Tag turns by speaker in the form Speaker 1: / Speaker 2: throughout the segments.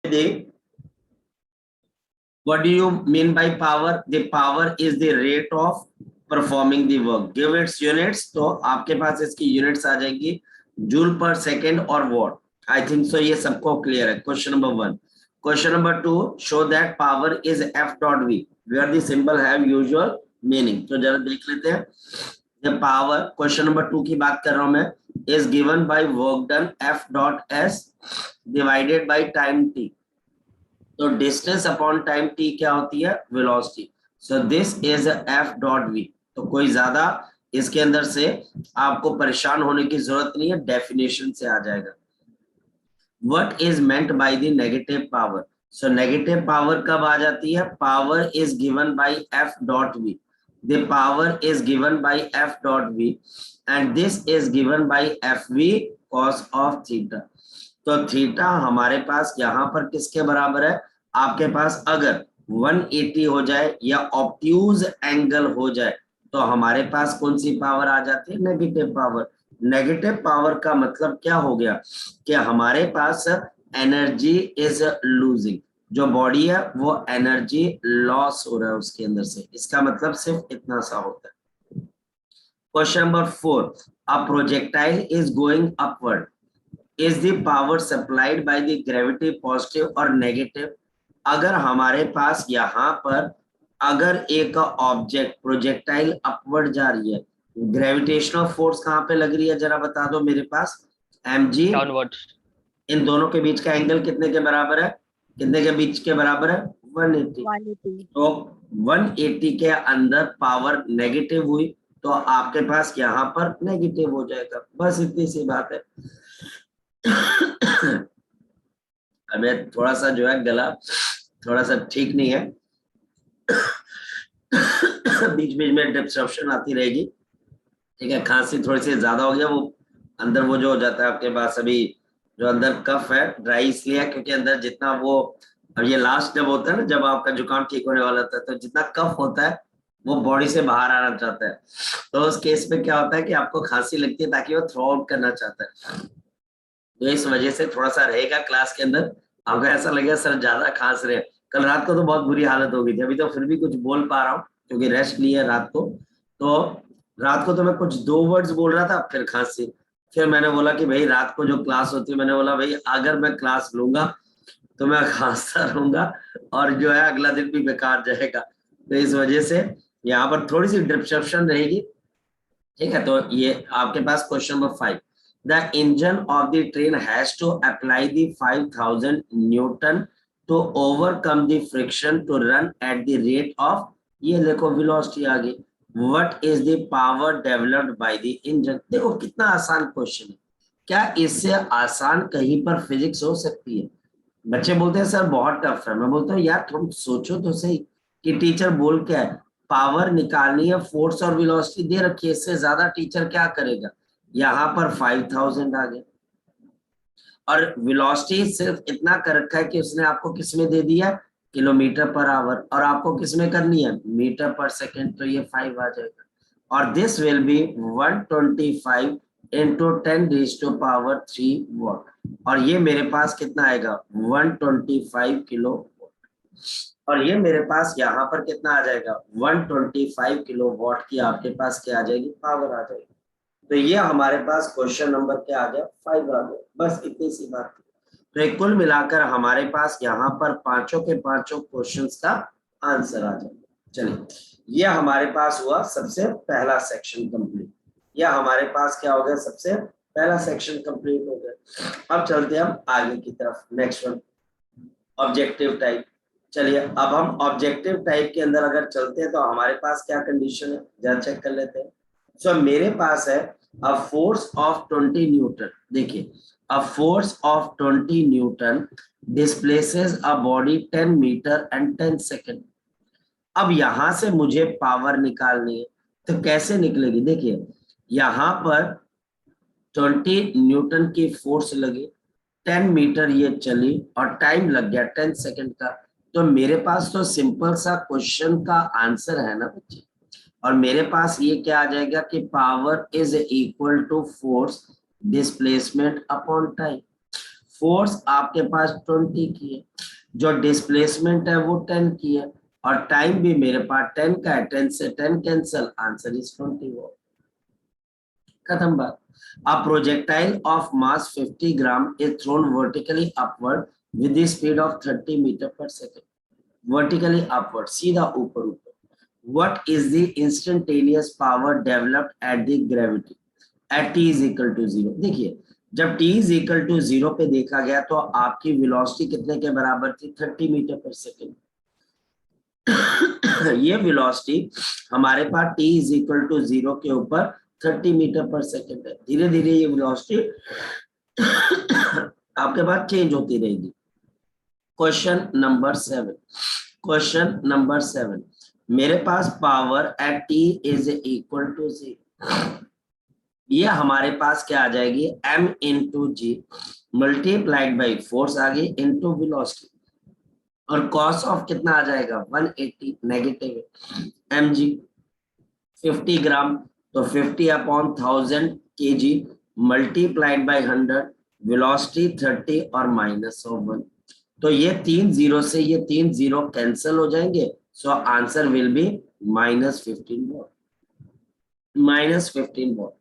Speaker 1: the what do you mean by power? The power is the rate of performing the work. Give its units. तो आपके पास इसकी units आ जाएगी joule पर second और what. I think so ये सबको clear है. Question number 1. Question number 2, show that power is F dot V where the symbol have usual meaning. तो जरा देख लेते हैं. द पावर, क्वेश्चन नंबर 2 की बात कर रहा हूं मैं, is given by work done F dot S divided by time T. तो डिस्टेंस अपॉन टाइम टी क्या होती है? Velocity. So this is F dot V. तो कोई ज्यादा इसके अंदर से आपको परेशान होने की जरूरत नहीं है, डेफिनेशन से आ जाएगा. What is meant by the negative power? So negative power कब आ जाती है? Power is given by F dot V. The power is given by F dot V and this is given by F V cos of theta. तो theta हमारे पास यहाँ पर किसके बराबर है? आपके पास अगर 180 हो जाए या ऑब्ट्यूज एंगल हो जाए तो हमारे पास कौन सी पावर आ जाती है? Negative power. नेगेटिव पावर का मतलब क्या हो गया कि हमारे पास एनर्जी इज लूजिंग. जो बॉडी है वो एनर्जी लॉस हो रहा है उसके अंदर से. इसका मतलब सिर्फ इतना सा होता है. Question number 4. A projectile is going upward. Is the power supplied by the gravity positive or negative? अगर हमारे पास यहाँ पर अगर एक ऑब्जेक्ट प्रोजेक्टाइल अपवर्ड जा रही है, ग्रेविटेशनल फोर्स कहाँ पे लग रही है जरा बता दो मेरे पास. mg downward. इन दोनों के बीच का एंगल कितने के बराबर है? कितने के बीच के बराबर है? 180. तो 180 के अंदर पावर नेगेटिव हुई तो आपके पास यहाँ पर नेगेटिव हो जाएगा. बस इतनी सी बात है. हमें थोड़ा सा जो है गला थोड़ा सा ठीक नहीं है, बीच बीच में डिस्ट्रप्शन आती रहेगी. ठीक है, खांसी थोड़ी सी ज्यादा हो गया, वो अंदर वो जो हो जाता है आपके पास अभी जो अंदर कफ है ड्राई इसलिए है क्योंकि अंदर जितना वो, अब ये लास्ट जब होता है ना जब आपका जुकाम ठीक होने वाला होता है तो जितना कफ होता है वो बॉडी से बाहर आना चाहता है. तो उस केस में क्या होता है कि आपको खांसी लगती है ताकि वो थ्रो आउट करना चाहता है. तो इस वजह से थोड़ा सा रहेगा क्लास के अंदर. आपको ऐसा लगेगा सर ज्यादा खांस रहे. कल रात को तो बहुत बुरी हालत हो गई थी, अभी तो फिर भी कुछ बोल पा रहा हूँ क्योंकि रेस्ट लिया रात को. तो रात को तो मैं कुछ 2 वर्ड्स बोल रहा था, फिर खांसी. फिर मैंने बोला कि भाई रात को जो क्लास होती है, मैंने बोला भाई अगर मैं क्लास लूंगा तो मैं खांसता रहूंगा और जो है अगला दिन भी बेकार जाएगा. तो इस वजह से यहाँ पर थोड़ी सी डिस्ट्रप्शन रहेगी. ठीक है, तो ये आपके पास question number 5. The engine of the train has to apply the 5000 Newton to overcome the friction to run at the rate of, ये देखो velocity आ गई. What is the power developed by the engine? देखो कितना आसान question है. क्या इससे आसान कहीं पर फिजिक्स हो सकती है? बच्चे बोलते हैं सर बहुत टफ है. मैं बोलता हूँ यार तुम सोचो तो सही कि टीचर बोल क्या है. पावर निकालनी है, फोर्स और वेलोसिटी दे रखी है, इससे ज्यादा टीचर क्या करेगा. यहाँ पर 5000 आ गया और वेलोसिटी सिर्फ इतना कर रखा है कि उसने आपको किसमें दे दिया? Kilometre per hour. और आपको किसमें करनी है? Metre per second. तो ये 5 आ जाएगा. और this will B 125 into 10⁻³ what. और ये मेरे पास कितना आएगा? 125 किलो वॉट. और ये मेरे पास यहाँ पर कितना आ जाएगा? 125 किलो वॉट की आपके पास क्या आ जाएगी? पावर आ जाएगी. तो ये हमारे पास क्वेश्चन नंबर क्या आ गया? 5 आ गया. बस इतनी सी बात थी. तो एक कुल मिलाकर हमारे पास यहाँ पर पांचों के पांचों क्वेश्चंस का आंसर आ जाएगा. चलिए, ये हमारे पास हुआ सबसे पहला सेक्शन कंप्लीट. यह हमारे पास क्या हो गया? सबसे पहला सेक्शन कंप्लीट हो गया. अब चलते हैं हम आगे की तरफ. Next one, objective type. चलिए, अब हम ऑब्जेक्टिव टाइप के अंदर अगर चलते हैं तो हमारे पास क्या कंडीशन है जरा चेक कर लेते हैं. सो मेरे पास है a force of 20 न्यूटन. देखिए, a force of 20 newton displaces a body 10 metre and 10 second. अब यहां से मुझे पावर निकालनी है तो कैसे निकलेगी? देखिए, यहां पर 20 न्यूटन की फोर्स लगी, 10 मीटर ये चली और टाइम लग गया 10 सेकेंड का. तो मेरे पास तो सिंपल सा क्वेश्चन का आंसर है ना बच्चे. और मेरे पास ये क्या आ जाएगा कि power is equal to force displacement upon time. Force आपके पास 20 की है जो डिस्प्लेसमेंट है वो 10 की है और टाइम भी मेरे पास 10 का है, 10 से 10 कैंसल, आंसर इज 20 वॉट। खत्म बात। A projectile of mass 50 gram is thrown vertically upward with the speed of 30 meter per second. Vertically upward, सीधा ऊपर ऊपर. What is the instantaneous power developed at the gravity at t is equal to 0? देखिए जब t is equal to 0 पे देखा गया तो आपकी वेलोसिटी कितने के बराबर थी? 30 मीटर पर सेकेंड। ये वेलोसिटी हमारे पास t is equal to 0 के ऊपर 30 मीटर पर सेकेंड है। धीरे धीरे ये वेलोसिटी आपके पास चेंज होती रहेगी। क्वेश्चन नंबर 7, क्वेश्चन नंबर 7, मेरे पास power at t is equal to 0। ये हमारे पास क्या आ जाएगी? m into g multiplied by force आ गई इंटू वेलोसिटी और कॉस ऑफ कितना आ जाएगा? 180 नेगेटिव mg 50 ग्राम तो 50 upon 1000 kg multiplied by 100 velocity 30 और माइनस ऑफ 1। तो ये 3 जीरो से ये 3 जीरो कैंसिल हो जाएंगे, so answer will be -15 watt, -15 watt.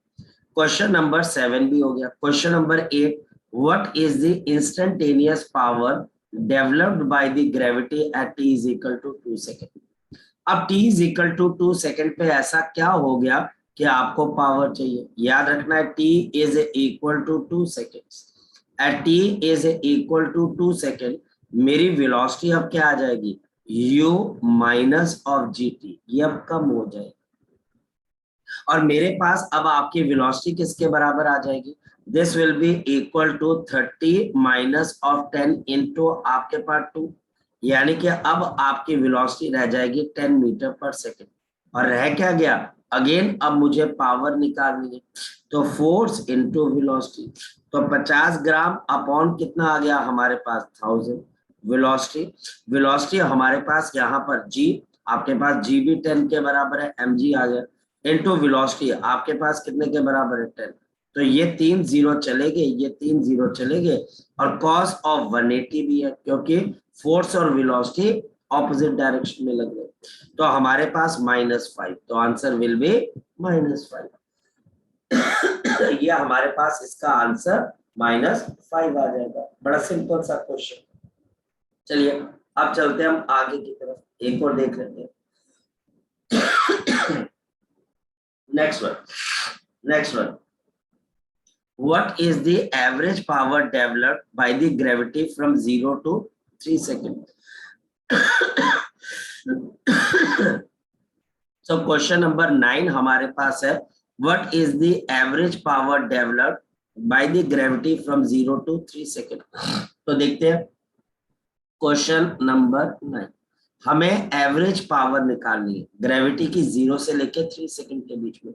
Speaker 1: Question number 7 भी हो गया। Question number 8, what is the instantaneous power developed by the gravity at t is equal to 2 second. अब t is equal to 2 second पे ऐसा क्या हो गया कि आपको पावर चाहिए? याद रखना है t is equal to 2 seconds. At t is equal to 2 second मेरी वेलोसिटी अब क्या आ जाएगी? u माइनस ऑफ gt, ये अब कम हो जाएगी और मेरे पास अब आपकी वेलोसिटी किसके बराबर आ जाएगी? This will be equal to 30 minus of 10 into आपके पास 2, यानी कि अब आपकी वेलोसिटी रह जाएगी 10 मीटर पर सेकेंड। और रह क्या गया? अगेन अब मुझे पावर निकालनी है, तो फोर्स इंटू वेलोसिटी, तो 50 ग्राम अपॉन कितना आ गया हमारे पास? 1000 वेलोसिटी। वेलोसिटी हमारे पास यहाँ पर g, आपके पास g भी 10 के बराबर है, mg आ गया, इंटू वेलोसिटी आपके पास कितने के बराबर है? 10। तो ये 3 जीरो चले गए, ये 3 जीरो चले गए और कॉस ऑफ 180 भी है क्योंकि फोर्स और वेलोसिटी ऑपोजिट डायरेक्शन में लग गए। तो हमारे पास -5, तो आंसर विल बी -5। ये हमारे पास इसका आंसर -5 आ जाएगा। बड़ा सिंपल सा क्वेश्चन। चलिए अब चलते हैं हम आगे की तरफ, एक और देख लेते हैं। Next one. What is the average power developed by the gravity from 0 to 3 seconds? So question number 9 हमारे पास है, what is the average power developed by the gravity from 0 to 3 seconds? तो देखते हैं क्वेश्चन नंबर 9, हमें average power निकालनी है gravity की 0 से लेके 3 सेकंड के बीच में।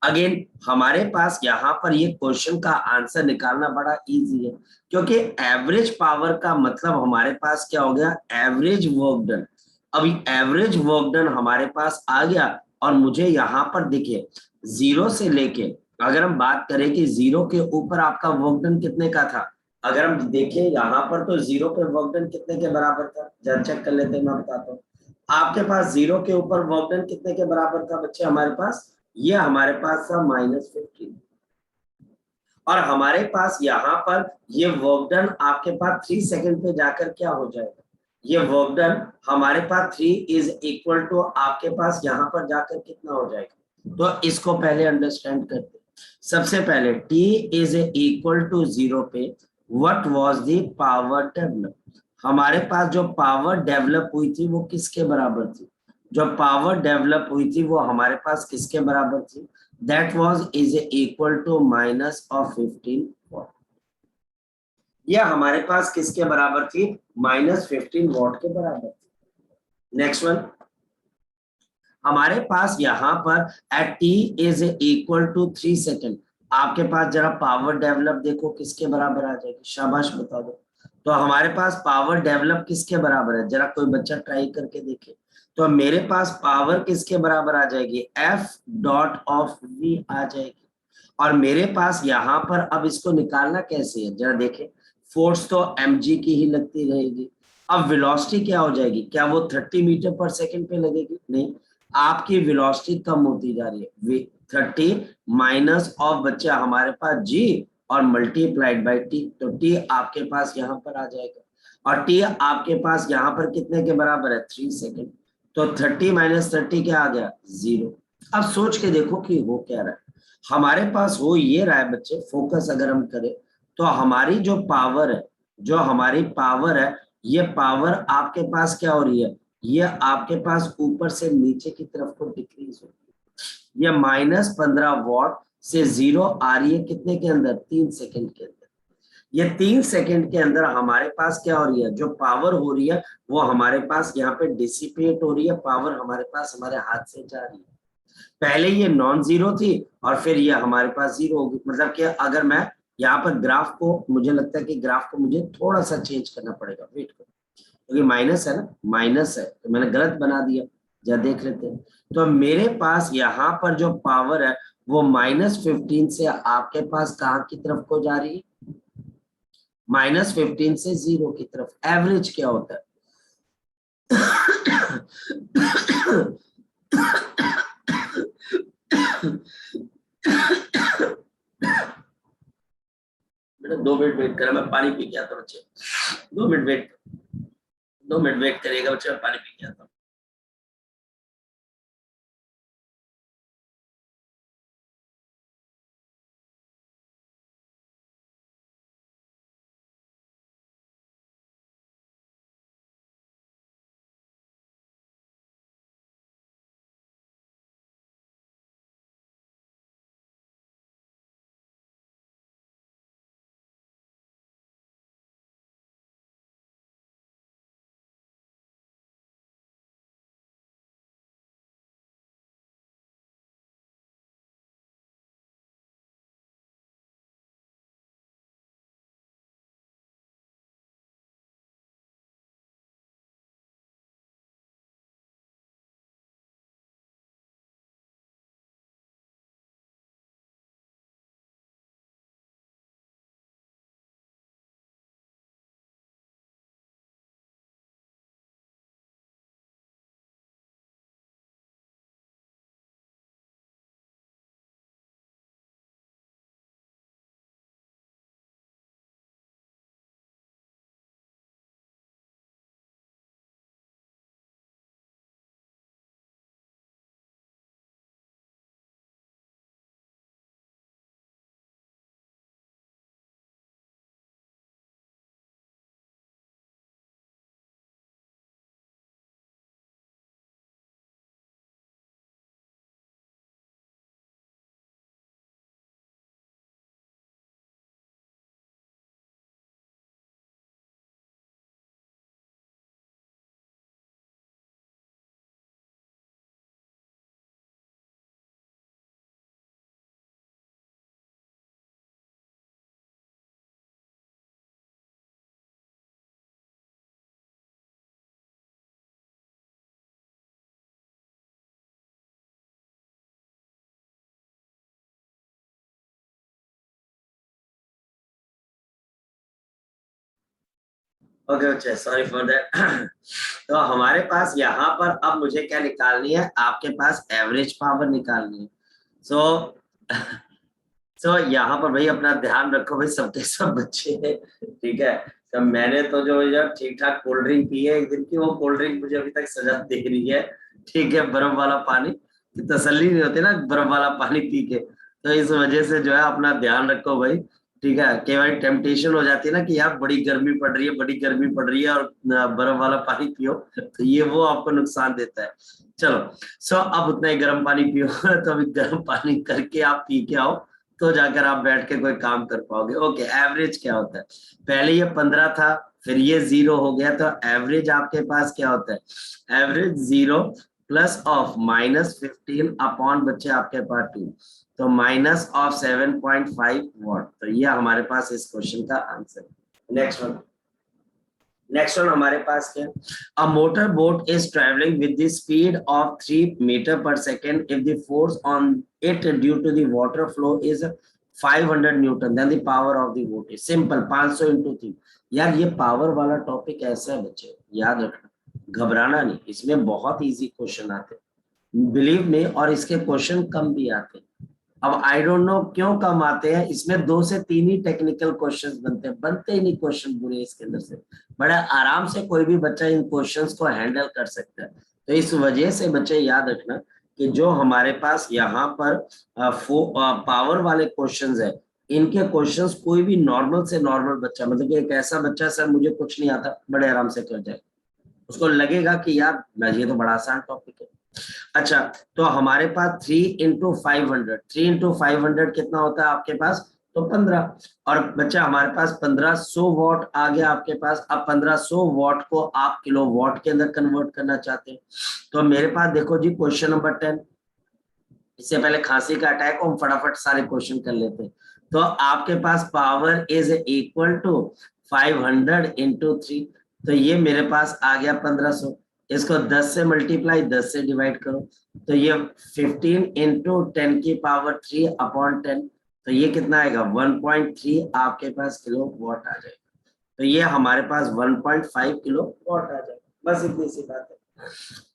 Speaker 1: अगेन हमारे पास यहाँ पर ये क्वेश्चन का आंसर निकालना बड़ा इजी है क्योंकि एवरेज पावर का मतलब हमारे पास क्या हो गया? Average work done. अभी एवरेज वर्क डन हमारे पास आ गया और मुझे यहाँ पर देखिए 0 से लेके, अगर हम बात करें कि 0 के ऊपर आपका वर्क डन कितने का था, अगर हम देखें यहाँ पर तो 0 पे वर्क डन कितने के बराबर था? जरा चेक कर लेते हैं, मैं बताता हूँ। आपके पास 0 के ऊपर वर्क डन कितने के बराबर था बच्चे? हमारे पास ये हमारे पास था -15 और हमारे पास यहाँ पर ये वर्क डन आपके पास 3 सेकंड पे जाकर क्या हो जाएगा? ये वर्क डन हमारे पास 3 इज इक्वल टू आपके पास यहाँ पर जाकर कितना हो जाएगा? तो इसको पहले अंडरस्टैंड करते हैं। सबसे पहले t इज इक्वल टू 0 पे what was the power develop? हमारे पास जो पावर डेवलप हुई थी वो किसके बराबर थी? जो पावर डेवलप हुई थी वो हमारे पास किसके बराबर थी? That was is equal to minus of 15 watt. ये हमारे पास किसके बराबर थी? -15 वॉट के बराबर थी। नेक्स्ट वन, हमारे पास यहाँ पर at t is equal to 3 second आपके पास जरा पावर डेवलप देखो किसके बराबर आ जाएगी? शाबाश बता दो। तो हमारे पास पावर डेवलप किसके बराबर है? जरा कोई बच्चा ट्राई करके देखे। तो मेरे पास पावर किसके बराबर आ जाएगी? F डॉट ऑफ V आ जाएगी। और मेरे पास यहाँ पर अब इसको निकालना कैसे है? जरा देखें, फोर्स तो mg की ही लगती रहेगी। अब वेलोसिटी क्या हो जाएगी, क्या वो 30 मीटर पर सेकंड पे लगेगी, नहीं, आपकी वेलोसिटी कम होती जा रही है। 30 माइनस ऑफ बच्चा हमारे पास g और मल्टीप्लाइड बाय t, तो t आपके पास यहाँ पर आ जाएगा और t आपके पास यहाँ पर कितने के बराबर है, 3 सेकंड। तो 30 माइनस 30 क्या आ गया, 0। अब सोच के देखो कि हो क्या रहा है हमारे पास, हो ये रहा है बच्चे, फोकस अगर हम करें तो हमारी जो पावर है, जो हमारी पावर है, ये पावर आपके पास क्या हो रही है, ये आपके पास ऊपर से नीचे की तरफ को डिक्रीज हो रही है। ये -15 वॉट से 0 आ रही है कितने के अंदर, 3 सेकंड के अंदर। ये 3 सेकंड के अंदर हमारे पास क्या हो रही है, जो पावर हो रही है वो हमारे पास यहाँ पे डिसिपेट हो रही है, पावर हमारे पास हमारे हाथ से जा रही है। पहले ये नॉन जीरो थी और फिर ये हमारे पास जीरो होगी। मतलब कि अगर मैं यहाँ पर ग्राफ को, मुझे लगता है कि ग्राफ को मुझे थोड़ा सा चेंज करना पड़ेगा, वेट करो, क्योंकि माइनस है ना, माइनस है तो मैंने गलत बना दिया, जरा देख लेते हैं। तो मेरे पास यहाँ पर जो पावर है वो -15 से आपके पास कहाँ की तरफ को जा रही है, -15 से 0 की तरफ। एवरेज क्या होता है बेटा 2 मिनट वेट करें, मैं पानी पी के आता हूँ बच्चे, 2 मिनट वेट, 2 मिनट वेट करिएगा बच्चे, मैं पानी पी के आता हूँ। ओके बच्चे, सॉरी फॉर दैट। तो हमारे पास यहाँ पर अब मुझे क्या निकालनी है, आपके पास एवरेज पावर निकालनी है। सो सो यहाँ पर भाई अपना ध्यान रखो भाई, सबके सब बच्चे हैं, ठीक है। तो मैंने तो जो यार ठीक ठाक कोल्ड ड्रिंक पी है एक दिन की, वो कोल्ड ड्रिंक मुझे अभी तक सजा दे रही है, ठीक है। बर्फ वाला पानी की तसल्ली नहीं होती ना बर्फ वाला पानी पी के, तो इस वजह से जो है अपना ध्यान रखो भाई, ठीक है। कि भाई टेम्पटेशन हो जाती है ना कि यार बड़ी गर्मी पड़ रही है, बड़ी गर्मी पड़ रही है और बर्फ वाला पानी पियो, तो ये वो आपको नुकसान देता है। चलो, सो अब उतना ही गर्म पानी पियो तो अभी गर्म पानी करके आप पी के आओ, तो जाकर आप बैठ के कोई काम कर पाओगे। ओके, एवरेज क्या होता है, पहले ये 15 था, फिर ये 0 हो गया, तो एवरेज आपके पास क्या होता है, एवरेज 0 प्लस ऑफ -15 अपॉन बच्चे आपके पास 2, तो माइनस ऑफ 7.5 वॉट। तो ये हमारे पास इस क्वेश्चन का आंसर। नेक्स्ट वन हमारे पास क्या, a motor boat is travelling with the speed of 3 metre per second if the force on it due to the water flow is 500 newton then the power of the voltage. Simple 500 into 3। यार ये power वाला topic ऐसा है बच्चे, याद रखना, घबराना नहीं, इसमें बहुत इजी क्वेश्चन आते हैं बिलीव में, और इसके क्वेश्चन कम भी आते हैं। अब आई डोंट नो क्यों कम आते हैं, इसमें 2 से 3 ही टेक्निकल क्वेश्चंस बनते ही नहीं क्वेश्चन पूरे इसके अंदर से। बड़ा आराम से कोई भी बच्चा इन क्वेश्चंस को हैंडल कर सकता है। तो इस वजह से बच्चे याद रखना कि जो हमारे पास यहाँ पर पावर वाले क्वेश्चंस है, इनके क्वेश्चंस कोई भी नॉर्मल से नॉर्मल बच्चा, मतलब कि एक ऐसा बच्चा सर मुझे कुछ नहीं आता, बड़े आराम से कर जाए, उसको लगेगा कि यार ये तो बड़ा आसान टॉपिक है। अच्छा, तो हमारे पास 3 इंटू 500, 3 इंटू 500 कितना होता है आपके पास, तो 15। और बच्चा हमारे पास 1500 वॉट आ गया आपके पास। अब 1500 वॉट को आप किलो वॉट के अंदर कन्वर्ट करना चाहते हैं, तो मेरे पास देखो जी क्वेश्चन नंबर 10। इससे पहले खांसी का अटैक को हम फटाफट सारे क्वेश्चन कर लेते हैं। तो आपके पास power is equal to 500 into 3, तो ये मेरे पास आ गया 1500। इसको 10 से मल्टीप्लाई 10 से डिवाइड करो, तो ये 15 इंटू 10 की पावर 3 अपॉन 10, तो ये कितना आएगा 1.3 आपके पास किलो वॉट आ जाएगा। तो ये हमारे पास 1.5 किलो वॉट आ जाएगा, बस इतनी सी बात है।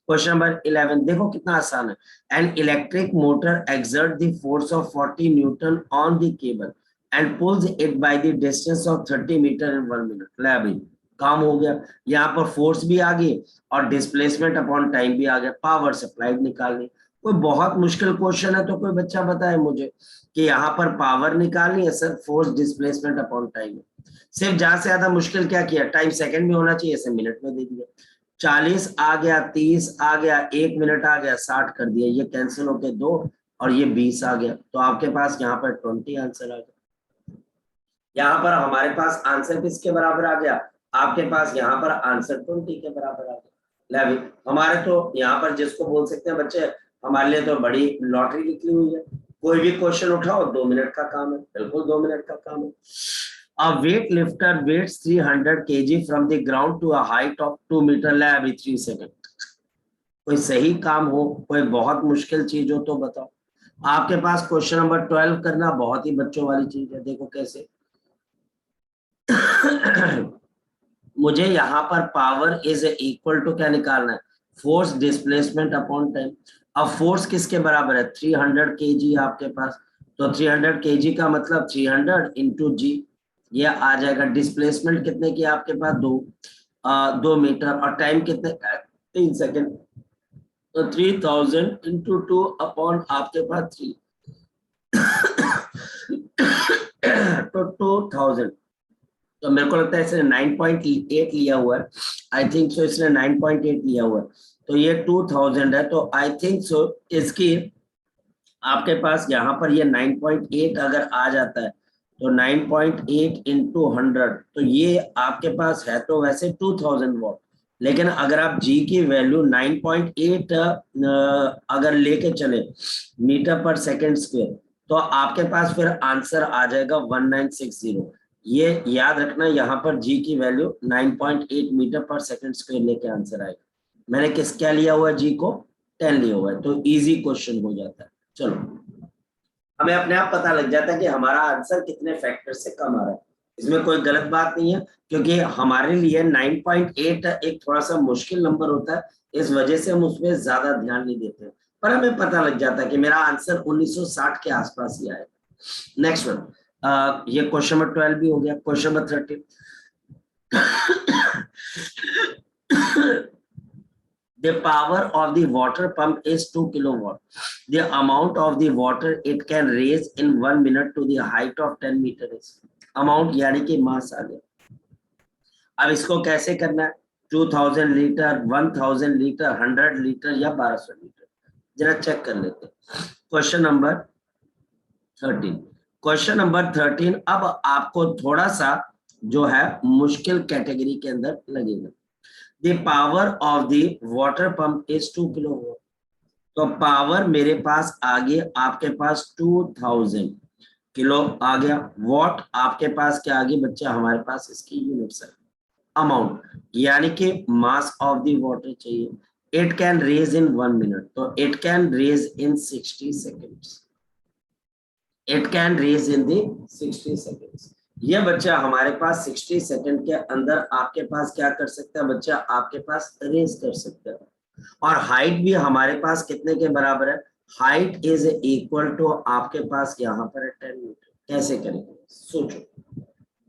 Speaker 1: क्वेश्चन नंबर 11 देखो कितना आसान है। An electric motor exert the force of 40 newton on the cable and pulls it by the distance of 30 metre in 1 minute. ले अभी काम हो गया, यहाँ पर फोर्स भी आ गई और डिस्प्लेसमेंट अपॉन टाइम भी आ गया, पावर सप्लाइड निकालनी। कोई बहुत मुश्किल क्वेश्चन है तो कोई बच्चा बताए मुझे कि यहाँ पर पावर निकालनी है sir, force displacement upon time. सिर्फ जहां से ज्यादा मुश्किल क्या किया, टाइम सेकंड में होना चाहिए, इसे मिनट में दे दिया। 40 आ गया, 30 आ गया, 1 मिनट आ गया, 60 कर दिया, ये कैंसिल होके 2 और ये 20 आ गया, तो आपके पास यहाँ पर 20 आंसर आ गया। यहाँ पर हमारे पास आंसर किसके बराबर आ गया, आपके पास यहाँ पर आंसर 20 के बराबर आ गया। ले हमारे तो यहाँ पर जिसको बोल सकते हैं बच्चे, हमारे लिए तो बड़ी लॉटरी निकली हुई है। कोई भी क्वेश्चन उठाओ 2 मिनट का काम है, बिल्कुल 2 मिनट का काम है। A weightlifter weighs 300 kg from the ground to a height of 2 meter। ले अभी 3 सेकंड, कोई सही काम हो, कोई बहुत मुश्किल चीज हो तो बताओ। आपके पास क्वेश्चन नंबर 12 करना बहुत ही बच्चों वाली चीज है, देखो कैसे। मुझे यहाँ पर पावर इज इक्वल टू क्या निकालना है, फोर्स डिस्प्लेसमेंट अपॉन टाइम। अब फोर्स किसके बराबर है, 300 kg आपके पास, तो 300 kg का मतलब 300 इंटू जी, ये आ जाएगा। डिस्प्लेसमेंट कितने की आपके पास, 2 मीटर, और टाइम कितने, 3 सेकेंड, तो 3000 इंटू 2 अपॉन आपके पास 3 तो 2000। तो मेरे को लगता है इसने 9.8 लिया हुआ है, आई थिंक सो इसने 9.8 लिया हुआ है, तो ये 2000 है, तो आई थिंक सो इसकी आपके पास यहाँ पर ये 9.8 अगर आ जाता है, तो 9.8 इंटू 100, तो ये आपके पास है तो वैसे 2000 वॉट, लेकिन अगर आप जी की वैल्यू 9.8 अगर लेके चले मीटर पर सेकेंड स्क्वायर, तो आपके पास फिर आंसर आ जाएगा 1960। ये याद रखना, यहाँ पर जी की value 9.8 metre per second square लेके आंसर आएगा। मैंने क्या लिया हुआ है, जी को 10 लिया हुआ है, तो इजी क्वेश्चन हो जाता है। चलो, हमें अपने आप पता लग जाता है कि हमारा आंसर कितने फैक्टर से कम आ रहा है, इसमें कोई गलत बात नहीं है, क्योंकि हमारे लिए 9.8 एक थोड़ा सा मुश्किल नंबर होता है, इस वजह से हम उसमें ज्यादा ध्यान नहीं देते, पर हमें पता लग जाता है कि मेरा आंसर 1960 के आसपास ही आएगा। नेक्स्ट वन, ये क्वेश्चन नंबर 12 भी हो गया। Question number 13, the power of the water pump is 2 kilowatt. The amount of the water it can raise in 1 minute to the height of 10 meter is। Amount यानी कि मास आ गया। अब इसको कैसे करना है, 2000 लीटर, 1000 लीटर, 100 लीटर या 1200 लीटर, जरा चेक कर लेते हैं। क्वेश्चन नंबर 13, क्वेश्चन नंबर 13 अब आपको थोड़ा सा जो है मुश्किल कैटेगरी के अंदर लगेगा। The power of the water pump is 2 kilowatt, तो पावर मेरे पास आ गई आपके पास 2000 किलो आ गया, वॉट आपके पास क्या आ गई बच्चा, हमारे पास इसकी यूनिट्स है। अमाउंट यानी कि मास ऑफ द वाटर चाहिए, it can raise in 1 minute, तो it can raise in 60 seconds. It can raise in the 60 seconds. ये बच्चा हमारे पास 60 सेकेंड के अंदर आपके पास क्या कर सकता है बच्चा, आपके पास रेज कर सकता है। और हाइट भी हमारे पास कितने के बराबर है, हाइट इज इक्वल टू आपके पास यहाँ पर है 10 मीटर। कैसे करेंगे सोचो,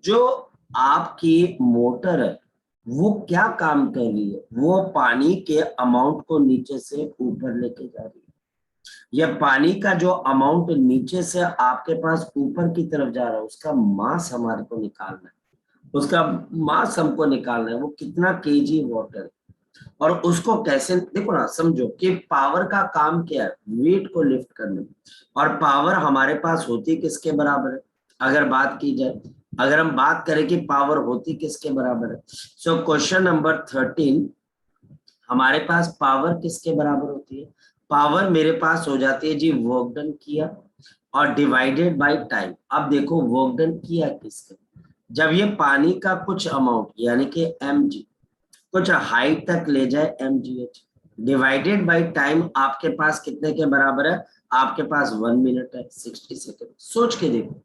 Speaker 1: जो आपकी मोटर है वो क्या काम कर रही है, वो पानी के अमाउंट को नीचे से ऊपर लेके जा रही है। यह पानी का जो अमाउंट नीचे से आपके पास ऊपर की तरफ जा रहा है, उसका मास हमारे को निकालना है, उसका मास हमको निकालना है, वो कितना केजी वाटर है। और उसको कैसे, देखो ना, समझो कि पावर का काम क्या है, वेट को लिफ्ट करना। और पावर हमारे पास होती किसके बराबर है, अगर बात की जाए, अगर हम बात करें कि पावर होती किसके बराबर है, सो क्वेश्चन नंबर 13 हमारे पास पावर किसके बराबर होती है, पावर मेरे पास हो जाती है जी वर्क डन किया और डिवाइडेड बाय टाइम। अब देखो वर्क डन किया किसका, जब ये पानी का कुछ अमाउंट यानी कि mg कुछ हाइट तक ले जाए mgh, डिवाइडेड बाय टाइम आपके पास कितने के बराबर है, आपके पास 1 मिनट है 60 सेकेंड। सोच के देखो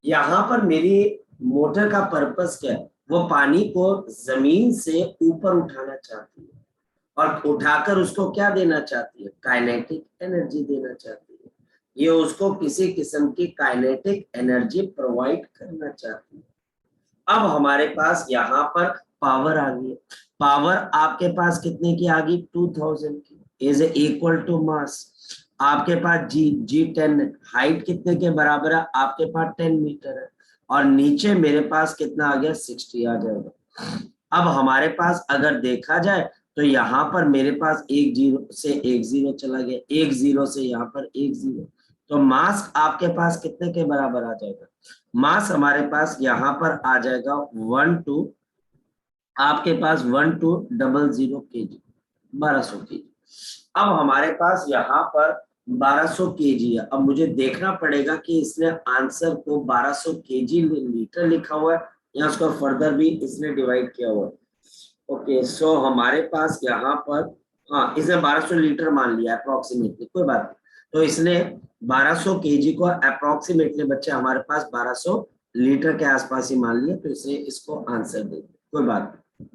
Speaker 1: यहाँ पर मेरी मोटर का पर्पस क्या है, वो पानी को जमीन से ऊपर उठाना चाहती है और उठाकर उसको क्या देना चाहती है, काइनेटिक एनर्जी देना चाहती है। ये उसको किसी किस्म की काइनेटिक एनर्जी प्रोवाइड करना चाहती है। अब हमारे पास यहाँ पर पावर आ गई, पावर आपके पास कितने की आ गई, 2000 की, इज इक्वल टू मास। आपके पास जी 10 है, हाइट कितने के बराबर है, आपके पास 10 मीटर है, और नीचे मेरे पास कितना आ गया, 60 आ जाएगा। अब हमारे पास अगर देखा जाए तो यहाँ पर मेरे पास एक जीरो से एक जीरो चला गया, एक जीरो से यहाँ पर एक जीरो, तो मास आपके पास कितने के बराबर आ जाएगा, मास हमारे पास यहाँ पर आ जाएगा 12 आपके पास 1200 केजी, 1200 केजी। अब हमारे पास यहाँ पर 1200 केजी है। अब मुझे देखना पड़ेगा कि इसने आंसर को 1200 केजी लीटर लिखा हुआ है या उसको फर्दर भी इसने डिवाइड किया हुआ है। ओके, सो हमारे पास यहाँ पर, हाँ इसने 1200 लीटर मान लिया अप्रोक्सीमेटली, कोई बात नहीं। तो इसने 1200 केजी को अप्रोक्सीमेटली बच्चे हमारे पास 1200 लीटर के आसपास ही मान लिया, तो इसने इसको आंसर दे दिया, कोई बात नहीं।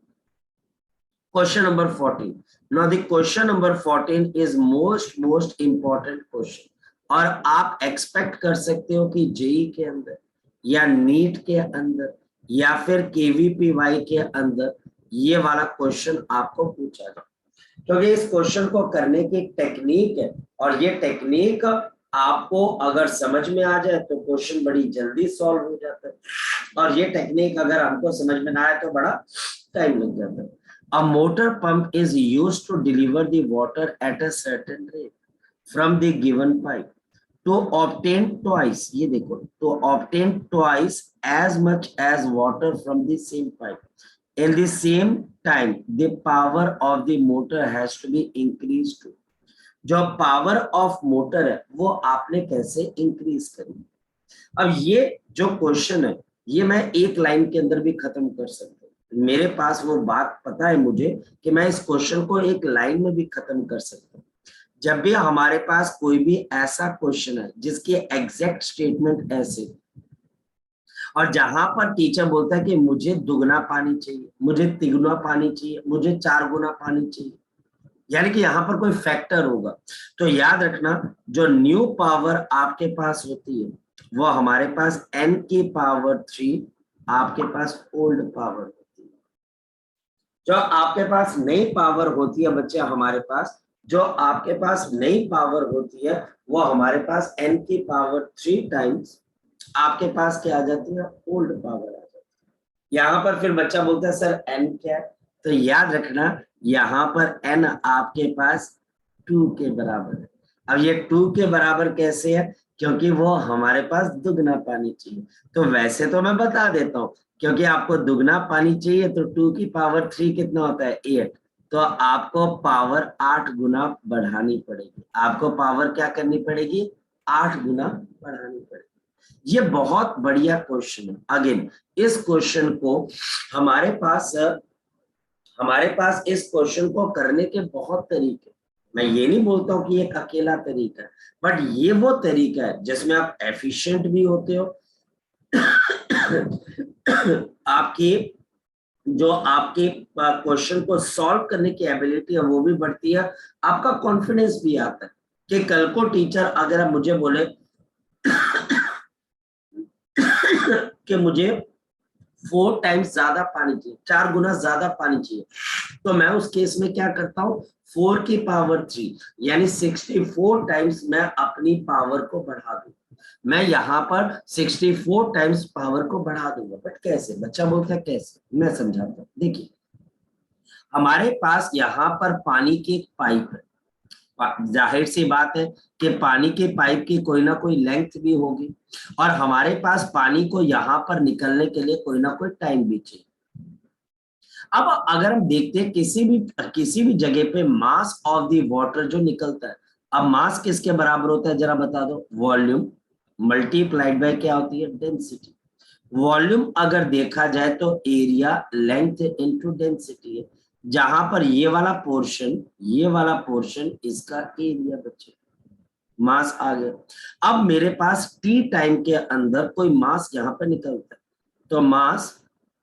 Speaker 1: Question number 14, now the question number 14 is most important question, और आप एक्सपेक्ट कर सकते हो कि जेई के अंदर या नीट के अंदर या फिर केवीपीवाई के अंदर ये वाला क्वेश्चन आपको पूछा जाए, क्योंकि इस क्वेश्चन को करने की टेक्निक है, और ये टेक्निक आपको अगर समझ में आ जाए तो क्वेश्चन बड़ी जल्दी सॉल्व हो जाता है, और ये टेक्निक अगर हमको समझ में ना आए तो बड़ा टाइम लग जाता है। A motor pump is used to deliver the water at a certain rate from the given pipe to obtain twice, ये देखो, to obtain twice as much as water from the same pipe. In the same time, the power of the motor has to be increased to. जो power of motor है वो आपने कैसे increase करी। अब ये जो क्वेश्चन है ये मैं एक लाइन के अंदर भी खत्म कर सकता हूँ, मेरे पास वो बात पता है मुझे कि मैं इस क्वेश्चन को एक लाइन में भी खत्म कर सकता हूँ। जब भी हमारे पास कोई भी ऐसा क्वेश्चन है जिसकी एग्जैक्ट स्टेटमेंट ऐसे, और जहां पर टीचर बोलता है कि मुझे दुगना पानी चाहिए, मुझे तिगुना पानी चाहिए, मुझे 4 गुना पानी चाहिए, यानी कि यहाँ पर कोई फैक्टर होगा, तो याद रखना जो न्यू पावर आपके पास होती है वो हमारे पास n की पावर 3 आपके पास ओल्ड पावर होती है। जो आपके पास नई पावर होती है बच्चे हमारे पास, जो आपके पास नई पावर होती है वो हमारे पास n की पावर 3 टाइम्स आपके पास क्या आ जाती है, ओल्ड पावर आ जाती है। यहाँ पर फिर बच्चा बोलता है सर n क्या है, तो याद रखना यहाँ पर n आपके पास 2 के बराबर है। अब ये 2 के बराबर कैसे है, क्योंकि वो हमारे पास दुगना पानी चाहिए। तो वैसे तो मैं बता देता हूँ, क्योंकि आपको दुगना पानी चाहिए तो 2 की पावर 3 कितना होता है, 8, तो आपको पावर 8 गुना बढ़ानी पड़ेगी, आपको पावर क्या करनी पड़ेगी, 8 गुना बढ़ानी पड़ेगी। ये बहुत बढ़िया क्वेश्चन है। अगेन इस क्वेश्चन को हमारे पास इस क्वेश्चन को करने के बहुत तरीके, मैं ये नहीं बोलता हूँ कि एक अकेला तरीका है, बट ये वो तरीका है जिसमें आप एफिशिएंट भी होते हो आपकी जो आपके क्वेश्चन को सॉल्व करने की एबिलिटी है वो भी बढ़ती है, आपका कॉन्फिडेंस भी आता है कि कल को टीचर अगर आप मुझे बोले कि मुझे 4 टाइम्स ज्यादा पानी चाहिए, 4 गुना ज्यादा पानी चाहिए, तो मैं उस केस में क्या करता हूँ, 4 की पावर 3 यानी 64 टाइम्स मैं अपनी पावर को बढ़ा दूं। मैं यहाँ पर 64 टाइम्स पावर को बढ़ा दूंगा। बट कैसे? बच्चा बोलता है कैसे, मैं समझाता हूँ। देखिए, हमारे पास यहाँ पर पानी की एक पाइप है, जाहिर सी बात है कि पानी के पाइप की कोई ना कोई लेंथ भी होगी, और हमारे पास पानी को यहाँ पर निकलने के लिए कोई ना कोई टाइम भी चाहिए। अब अगर हम देखते हैं किसी भी जगह पे मास ऑफ द वाटर जो निकलता है, अब मास किसके बराबर होता है जरा बता दो, वॉल्यूम मल्टीप्लाइड बाय क्या होती है, डेंसिटी। वॉल्यूम अगर देखा जाए तो एरिया लेंथ इनटू डेंसिटी है, जहां पर ये वाला पोर्शन इसका एरिया बचे, मास आ गया। अब मेरे पास टी टाइम के अंदर कोई मास यहाँ पर निकलता है, तो मास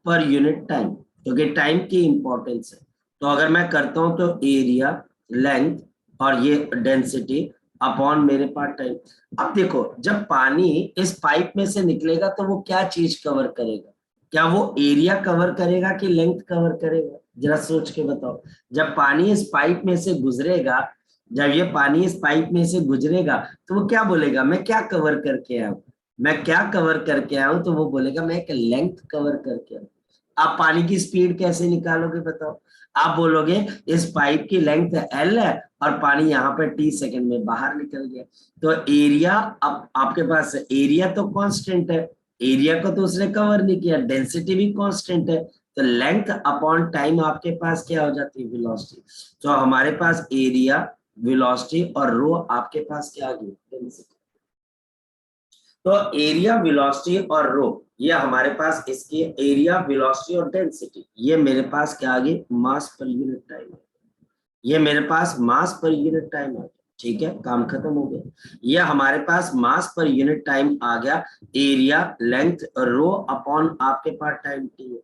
Speaker 1: पर यूनिट टाइम, क्योंकि टाइम की इंपॉर्टेंस है, तो अगर मैं करता हूं तो एरिया लेंथ और ये डेंसिटी अपॉन मेरे पास टाइम। अब देखो, जब पानी इस पाइप में से निकलेगा तो वो क्या चीज कवर करेगा, क्या वो एरिया कवर करेगा कि लेंथ कवर करेगा, जरा सोच के बताओ। जब पानी इस पाइप में से गुजरेगा, जब ये पानी इस पाइप में से गुजरेगा तो वो क्या बोलेगा, मैं क्या कवर करके आया हूं, मैं क्या कवर करके आया हूं, तो वो बोलेगा मैं एक लेंथ कवर करके आया हूं। आप पानी की स्पीड कैसे निकालोगे बताओ, आप बोलोगे इस पाइप की लेंथ एल है और पानी यहाँ पे टी सेकंड में बाहर निकल गया, तो एरिया, अब आपके पास एरिया तो कांस्टेंट है, एरिया को तो उसने कवर नहीं किया, डेंसिटी भी कांस्टेंट है, तो लेंथ अपॉन टाइम आपके पास क्या हो जाती है, वेलोसिटी। तो हमारे पास एरिया, वेलोसिटी और रो आपके पास क्या आ गई, डेंसिटी। तो एरिया, वेलोसिटी और रो, ये हमारे पास इसकी एरिया, वेलोसिटी और डेंसिटी, ये मेरे पास क्या आ गई, मास पर यूनिट टाइम है, ये मेरे पास मास पर यूनिट टाइम आ गया। ठीक है, काम खत्म हो गया। ये हमारे पास मास पर यूनिट टाइम आ गया, एरिया लेंथ रो अपॉन आपके पास टाइम टी है,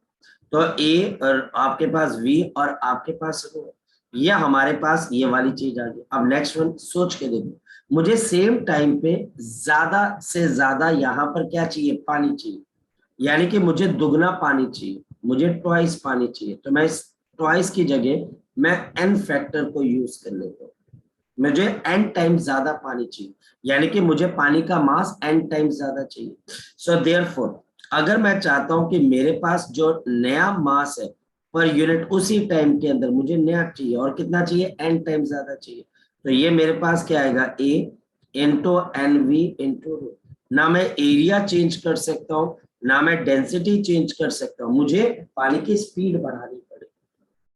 Speaker 1: तो ए और आपके पास वी और आपके पास रो, ये हमारे पास ये वाली चीज आ गई। अब नेक्स्ट वन सोच के देखो, मुझे सेम टाइम पे ज्यादा से ज्यादा यहाँ पर क्या चाहिए, पानी चाहिए, यानी कि मुझे दुगना पानी चाहिए, मुझे ट्वाइस पानी चाहिए, तो मैं इस ट्वाइस की जगह मैं एन फैक्टर को यूज कर लेता हूँ, मुझे एन टाइम्स ज्यादा पानी चाहिए, यानी कि मुझे पानी का मास एन टाइम्स ज्यादा चाहिए। सो देयरफॉर अगर मैं चाहता हूं कि मेरे पास जो नया मास है पर यूनिट उसी टाइम के अंदर मुझे नया चाहिए, और कितना चाहिए, एन टाइम्स ज्यादा चाहिए, तो ये मेरे पास क्या आएगा, A into n v into rho. ना मैं एरिया चेंज कर सकता हूँ, ना मैं डेंसिटी चेंज कर सकता हूँ, मुझे पानी की स्पीड बढ़ानी पड़ेगी।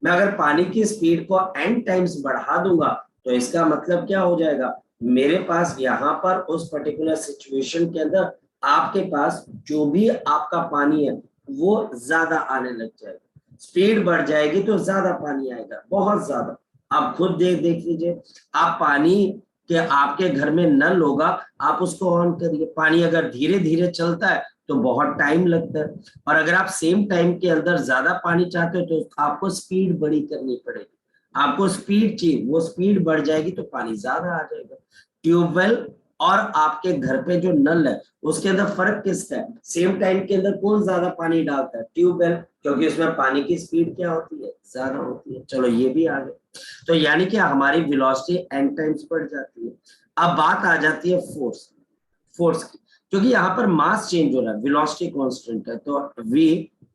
Speaker 1: मैं अगर पानी की स्पीड को n टाइम्स बढ़ा दूंगा तो इसका मतलब क्या हो जाएगा, मेरे पास यहाँ पर उस पर्टिकुलर सिचुएशन के अंदर आपके पास जो भी आपका पानी है वो ज्यादा आने लग जाएगा, स्पीड बढ़ जाएगी तो ज्यादा पानी आएगा, बहुत ज्यादा। आप खुद देख लीजिए, आप पानी के, आपके घर में नल होगा, आप उसको ऑन करिए, पानी अगर धीरे धीरे चलता है तो बहुत टाइम लगता है, और अगर आप सेम टाइम के अंदर ज्यादा पानी चाहते हो तो आपको स्पीड बड़ी करनी पड़ेगी, आपको स्पीड चाहिए, वो स्पीड बढ़ जाएगी तो पानी ज्यादा आ जाएगा। ट्यूबवेल और आपके घर पे जो नल है उसके अंदर फर्क किसका है, सेम टाइम के अंदर कौन ज्यादा पानी डालता है, ट्यूबवेल, क्योंकि उसमें पानी की स्पीड क्या होती है, ज्यादा होती है। चलो ये भी आ गया, तो यानी कि हमारी वेलोसिटी एन टाइम्स बढ़ जाती है। अब बात आ जाती है फोर्स की, क्योंकि यहाँ पर मास चेंज हो रहा है, वेलोसिटी कांस्टेंट है, तो v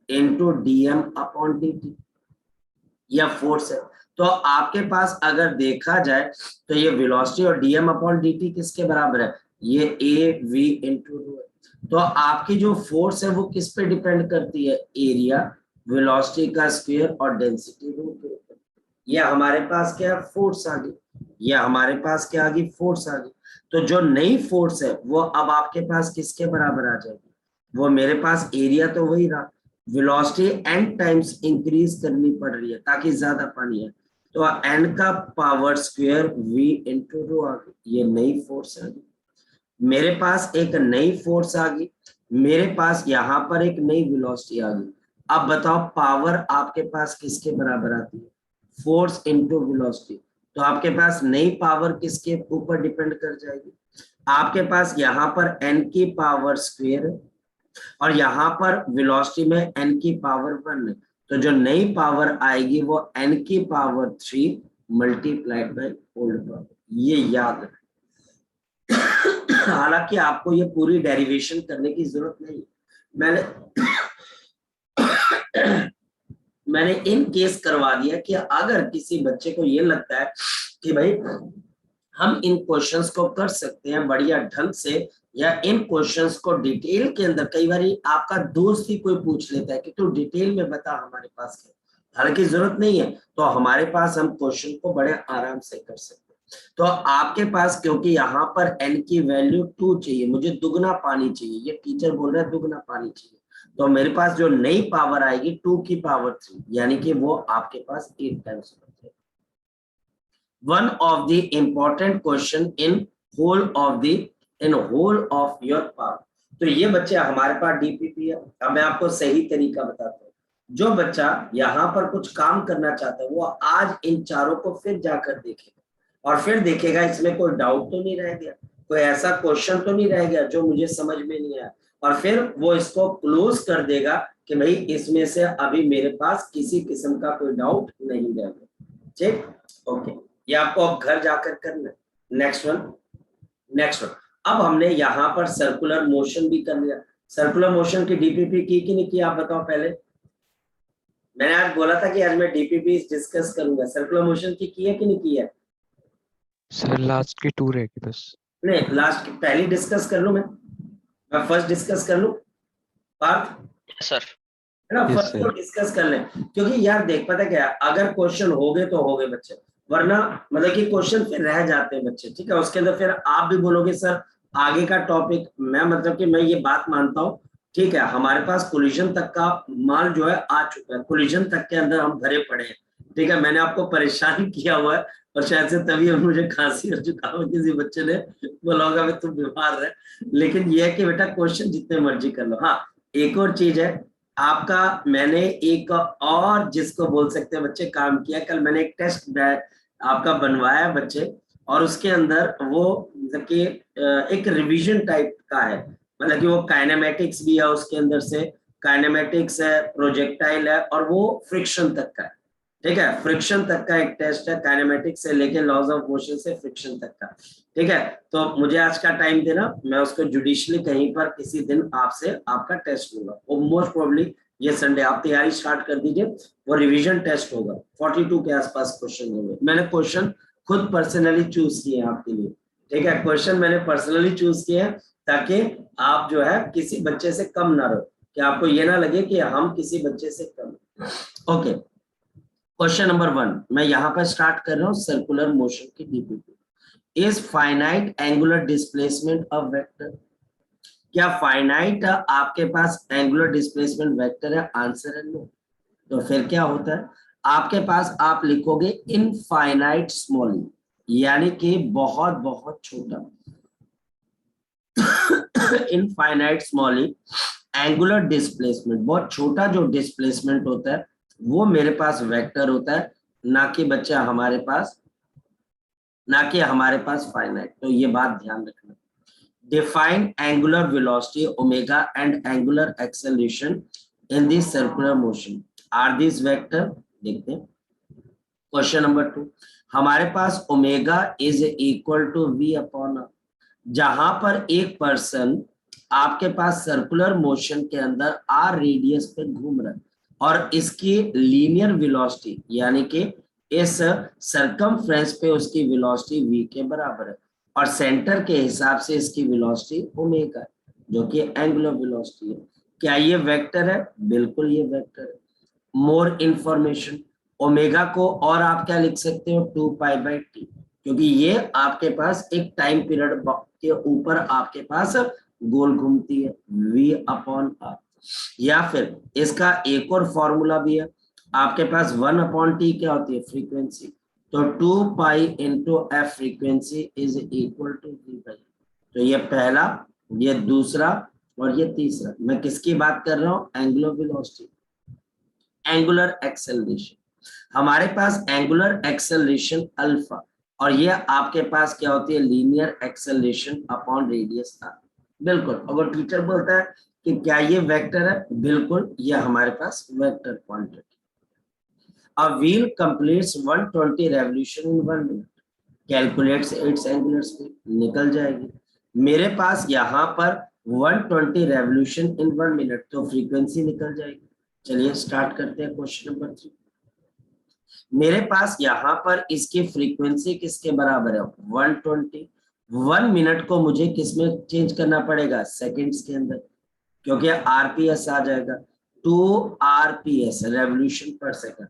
Speaker 1: into D M upon D T, यह फोर्स है। तो आपके पास अगर देखा जाए तो ये वेलोसिटी और डीएम अपॉन डी टी किसके बराबर है, ये ए वी इंटू रो है। तो आपकी जो फोर्स है वो किस पे डिपेंड करती है, एरिया, वेलोसिटी का स्क्वायर और डेंसिटी रो के ऊपर। ये हमारे पास क्या है, फोर्स आ गई, ये हमारे पास क्या आ गई, फोर्स आ गई। तो जो नई फोर्स है वो अब आपके पास किसके बराबर आ जाएगी, वो मेरे पास एरिया तो वही रहा, वेलोसिटी एन टाइम्स इंक्रीज करनी पड़ रही है ताकि ज्यादा पानी है, तो n का power square v into rho आ गई, ये नई फोर्स आ गई। मेरे पास एक नई फोर्स आ गई, मेरे पास यहाँ पर एक नई वेलोसिटी आ गई। अब बताओ पावर आपके पास किसके बराबर आती है? Force into velocity. तो आपके पास नई पावर किसके ऊपर डिपेंड कर जाएगी? आपके पास यहाँ पर n की पावर स्क्वायर है और यहाँ पर वेलोसिटी में n की पावर 1 है, तो जो नई पावर आएगी वो n की power 3 multiplied by old power. ये याद रखें। हालांकि आपको ये पूरी डेरिवेशन करने की जरूरत नहीं है, मैंने इन केस करवा दिया कि अगर किसी बच्चे को ये लगता है कि भाई हम इन क्वेश्चंस को कर सकते हैं बढ़िया ढंग से, या इन क्वेश्चंस को डिटेल के अंदर, कई बार आपका दोस्त ही कोई पूछ लेता है कि तू डिटेल में बता हमारे पास क्या, हालांकि जरूरत नहीं है, तो हमारे पास हम क्वेश्चन को बड़े आराम से कर सकते हैं। तो आपके पास क्योंकि यहाँ पर n की वैल्यू 2 चाहिए, मुझे दुगना पानी चाहिए, ये टीचर बोल रहा है दुगना पानी चाहिए, तो मेरे पास जो नई पावर आएगी 2 की पावर 3, यानी कि वो आपके पास 8 टाइम्स हो जाएगी। One of the important question in whole of your part। तो ये बच्चे हमारे पास डीपीपी है। अब मैं आपको सही तरीका बताता हूँ। जो बच्चा यहाँ पर कुछ काम करना चाहता है वो आज इन चारों को फिर जाकर देखेगा और फिर देखेगा इसमें कोई डाउट तो नहीं रह गया, कोई ऐसा क्वेश्चन तो नहीं रह गया जो मुझे समझ में नहीं आया, और फिर वो इसको क्लोज कर देगा कि भाई इसमें से अभी मेरे पास किसी किस्म का कोई डाउट नहीं रह गया। ठीक, ओके, ये आपको अब घर जाकर करना है। Next one. अब हमने यहाँ पर सर्कुलर मोशन भी कर लिया। सर्कुलर मोशन की डीपीपी की कि नहीं की, आप बताओ पहले। मैंने आज बोला था कि आज मैं डीपीपी डिस्कस करूंगा, सर्कुलर मोशन की है कि नहीं की है?
Speaker 2: सर लास्ट की 2 रहेगी बस।
Speaker 1: नहीं, लास्ट की पहली डिस्कस कर लूं, मैं फर्स्ट डिस्कस कर लूं पार्थ,
Speaker 3: सर
Speaker 1: है ना?
Speaker 2: Yes,
Speaker 1: first
Speaker 2: sir.
Speaker 1: को डिस्कस कर लें, क्योंकि यार देख पता क्या है, अगर क्वेश्चन हो गए तो हो गए बच्चे, वरना मतलब कि क्वेश्चन फिर रह जाते हैं बच्चे, ठीक है? उसके अंदर फिर आप भी बोलोगे सर आगे का टॉपिक, मैं मतलब कि मैं ये बात मानता हूँ, ठीक है, हमारे पास कोलिजन तक का माल जो है आ चुका है, कोलिजन तक के अंदर हम भरे पड़े हैं, ठीक है? मैंने आपको परेशान किया हुआ है और शायद से तभी मुझे खांसी और जुकाम, किसी बच्चे ने बोला होगा तुम बीमार रहे, लेकिन ये है कि बेटा क्वेश्चन जितने मर्जी कर लो। हाँ, एक और चीज है आपका, मैंने एक और जिसको बोल सकते हैं बच्चे काम किया, कल मैंने एक टेस्ट आपका बनवाया बच्चे, और उसके अंदर वो मतलब कि एक रिवीजन टाइप का है, मतलब कि वो काइनेमेटिक्स भी है उसके अंदर से, काइनेमेटिक्स है, प्रोजेक्टाइल है, और वो फ्रिक्शन तक का है, ठीक है? फ्रिक्शन तक का एक टेस्ट है, काइनेमेटिक्स से लेके लॉज ऑफ मोशन से फ्रिक्शन तक का, ठीक है? तो मुझे आज का टाइम देना, मैं उसको जुडिशली कहीं पर किसी दिन आपसे आपका टेस्ट लूंगा, वो मोस्ट प्रोबेबली ये संडे। आप तैयारी स्टार्ट कर दीजिए, वो रिवीजन टेस्ट होगा, 42 के आसपास क्वेश्चन होंगे। मैंने क्वेश्चन खुद पर्सनली चूज किए हैं आपके लिए, ठीक है? क्वेश्चन मैंने पर्सनली चूज किए हैं ताकि आप जो है किसी बच्चे से कम ना रहो, कि आपको ये ना लगे कि हम किसी बच्चे से कम। ओके, क्वेश्चन नंबर 1 मैं यहाँ पर स्टार्ट कर रहा हूँ, सर्कुलर मोशन की DPP. Is finite angular displacement of vector? क्या फाइनाइट आपके पास एंगुलर डिस्प्लेसमेंट वेक्टर है? आंसर है नो। तो फिर क्या होता है आपके पास, आप लिखोगे इनफाइनाइट स्मॉल, यानी कि बहुत बहुत छोटा, इनफाइनाइट स्मॉल एंगुलर डिस्प्लेसमेंट, बहुत छोटा जो डिस्प्लेसमेंट होता है वो मेरे पास वेक्टर होता है, ना कि बच्चा हमारे पास, ना कि हमारे पास फाइनाइट। तो ये बात ध्यान रखना। Define angular velocity omega and angular acceleration in the circular motion. Are these vector? देखते हैं। क्वेश्चन नंबर 2, हमारे पास omega is equal to v upon, जहां पर एक पर्सन आपके पास सर्कुलर मोशन के अंदर r रेडियस पे घूम रहा है और इसकी लीनियर वेलोसिटी यानी कि इस सरकमफ्रेंस पे उसकी वेलोसिटी v के बराबर है, और सेंटर के हिसाब से इसकी वेलोसिटी ओमेगा है जो कि एंगुलर वेलोसिटी है। क्या ये वेक्टर है? बिल्कुल ये वेक्टर है। मोर इंफॉर्मेशन, ओमेगा को और आप क्या लिख सकते हो? 2π/t, क्योंकि ये आपके पास एक टाइम पीरियड के ऊपर आपके पास गोल घूमती है, v/r। या फिर इसका एक और फॉर्मूला भी है आपके पास, 1/t क्या होती है? फ्रीक्वेंसी। तो 2 pi into F frequency is equal to 3 pi. तो ये पहला, ये दूसरा और ये तीसरा। मैं किसकी बात कर रहा हूँ? Angular velocity, angular acceleration. हमारे पास एंगुलर एक्सेलरेशन अल्फा, और ये आपके पास क्या होती है? Linear acceleration upon radius R. बिल्कुल। अगर टीचर बोलता है कि क्या ये वेक्टर है, बिल्कुल ये हमारे पास vector quantity. A wheel completes 120 revolution in 1 minute. Calculates its angular speed. निकल जाएगी। मेरे पास यहाँ पर 120 revolution in 1 minute, तो फ्रीक्वेंसी निकल जाएगी। चलिए स्टार्ट करते हैं क्वेश्चन नंबर 3। मेरे पास यहाँ पर इसकी फ्रीक्वेंसी किसके बराबर है? 120। 1 मिनट को मुझे किसमें चेंज करना पड़ेगा? सेकेंड्स के अंदर, क्योंकि आरपीएस आ जाएगा। 2 आरपीएस, रेवोल्यूशन पर सेकंड।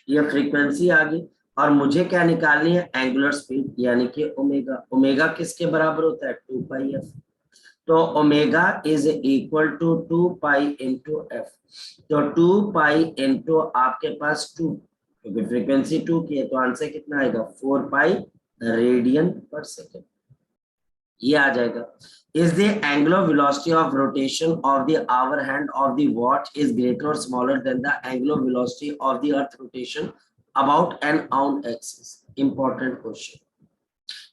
Speaker 1: ये फ्रीक्वेंसी आ गई, और मुझे क्या निकालनी है? एंगुलर स्पीड, यानी कि ओमेगा। ओमेगा किसके बराबर होता है? 2 पाई एफ। तो omega is equal to 2 pi into F. तो 2 पाई इंटू आपके पास 2, क्योंकि फ्रीक्वेंसी 2 की है, तो आंसर कितना आएगा? 4 पाई रेडियन पर सेकेंड। ये आ जाएगा। Is the angular velocity of rotation of the hour hand of the watch is greater or smaller than the angular velocity of the earth rotation about an own axis? Important question.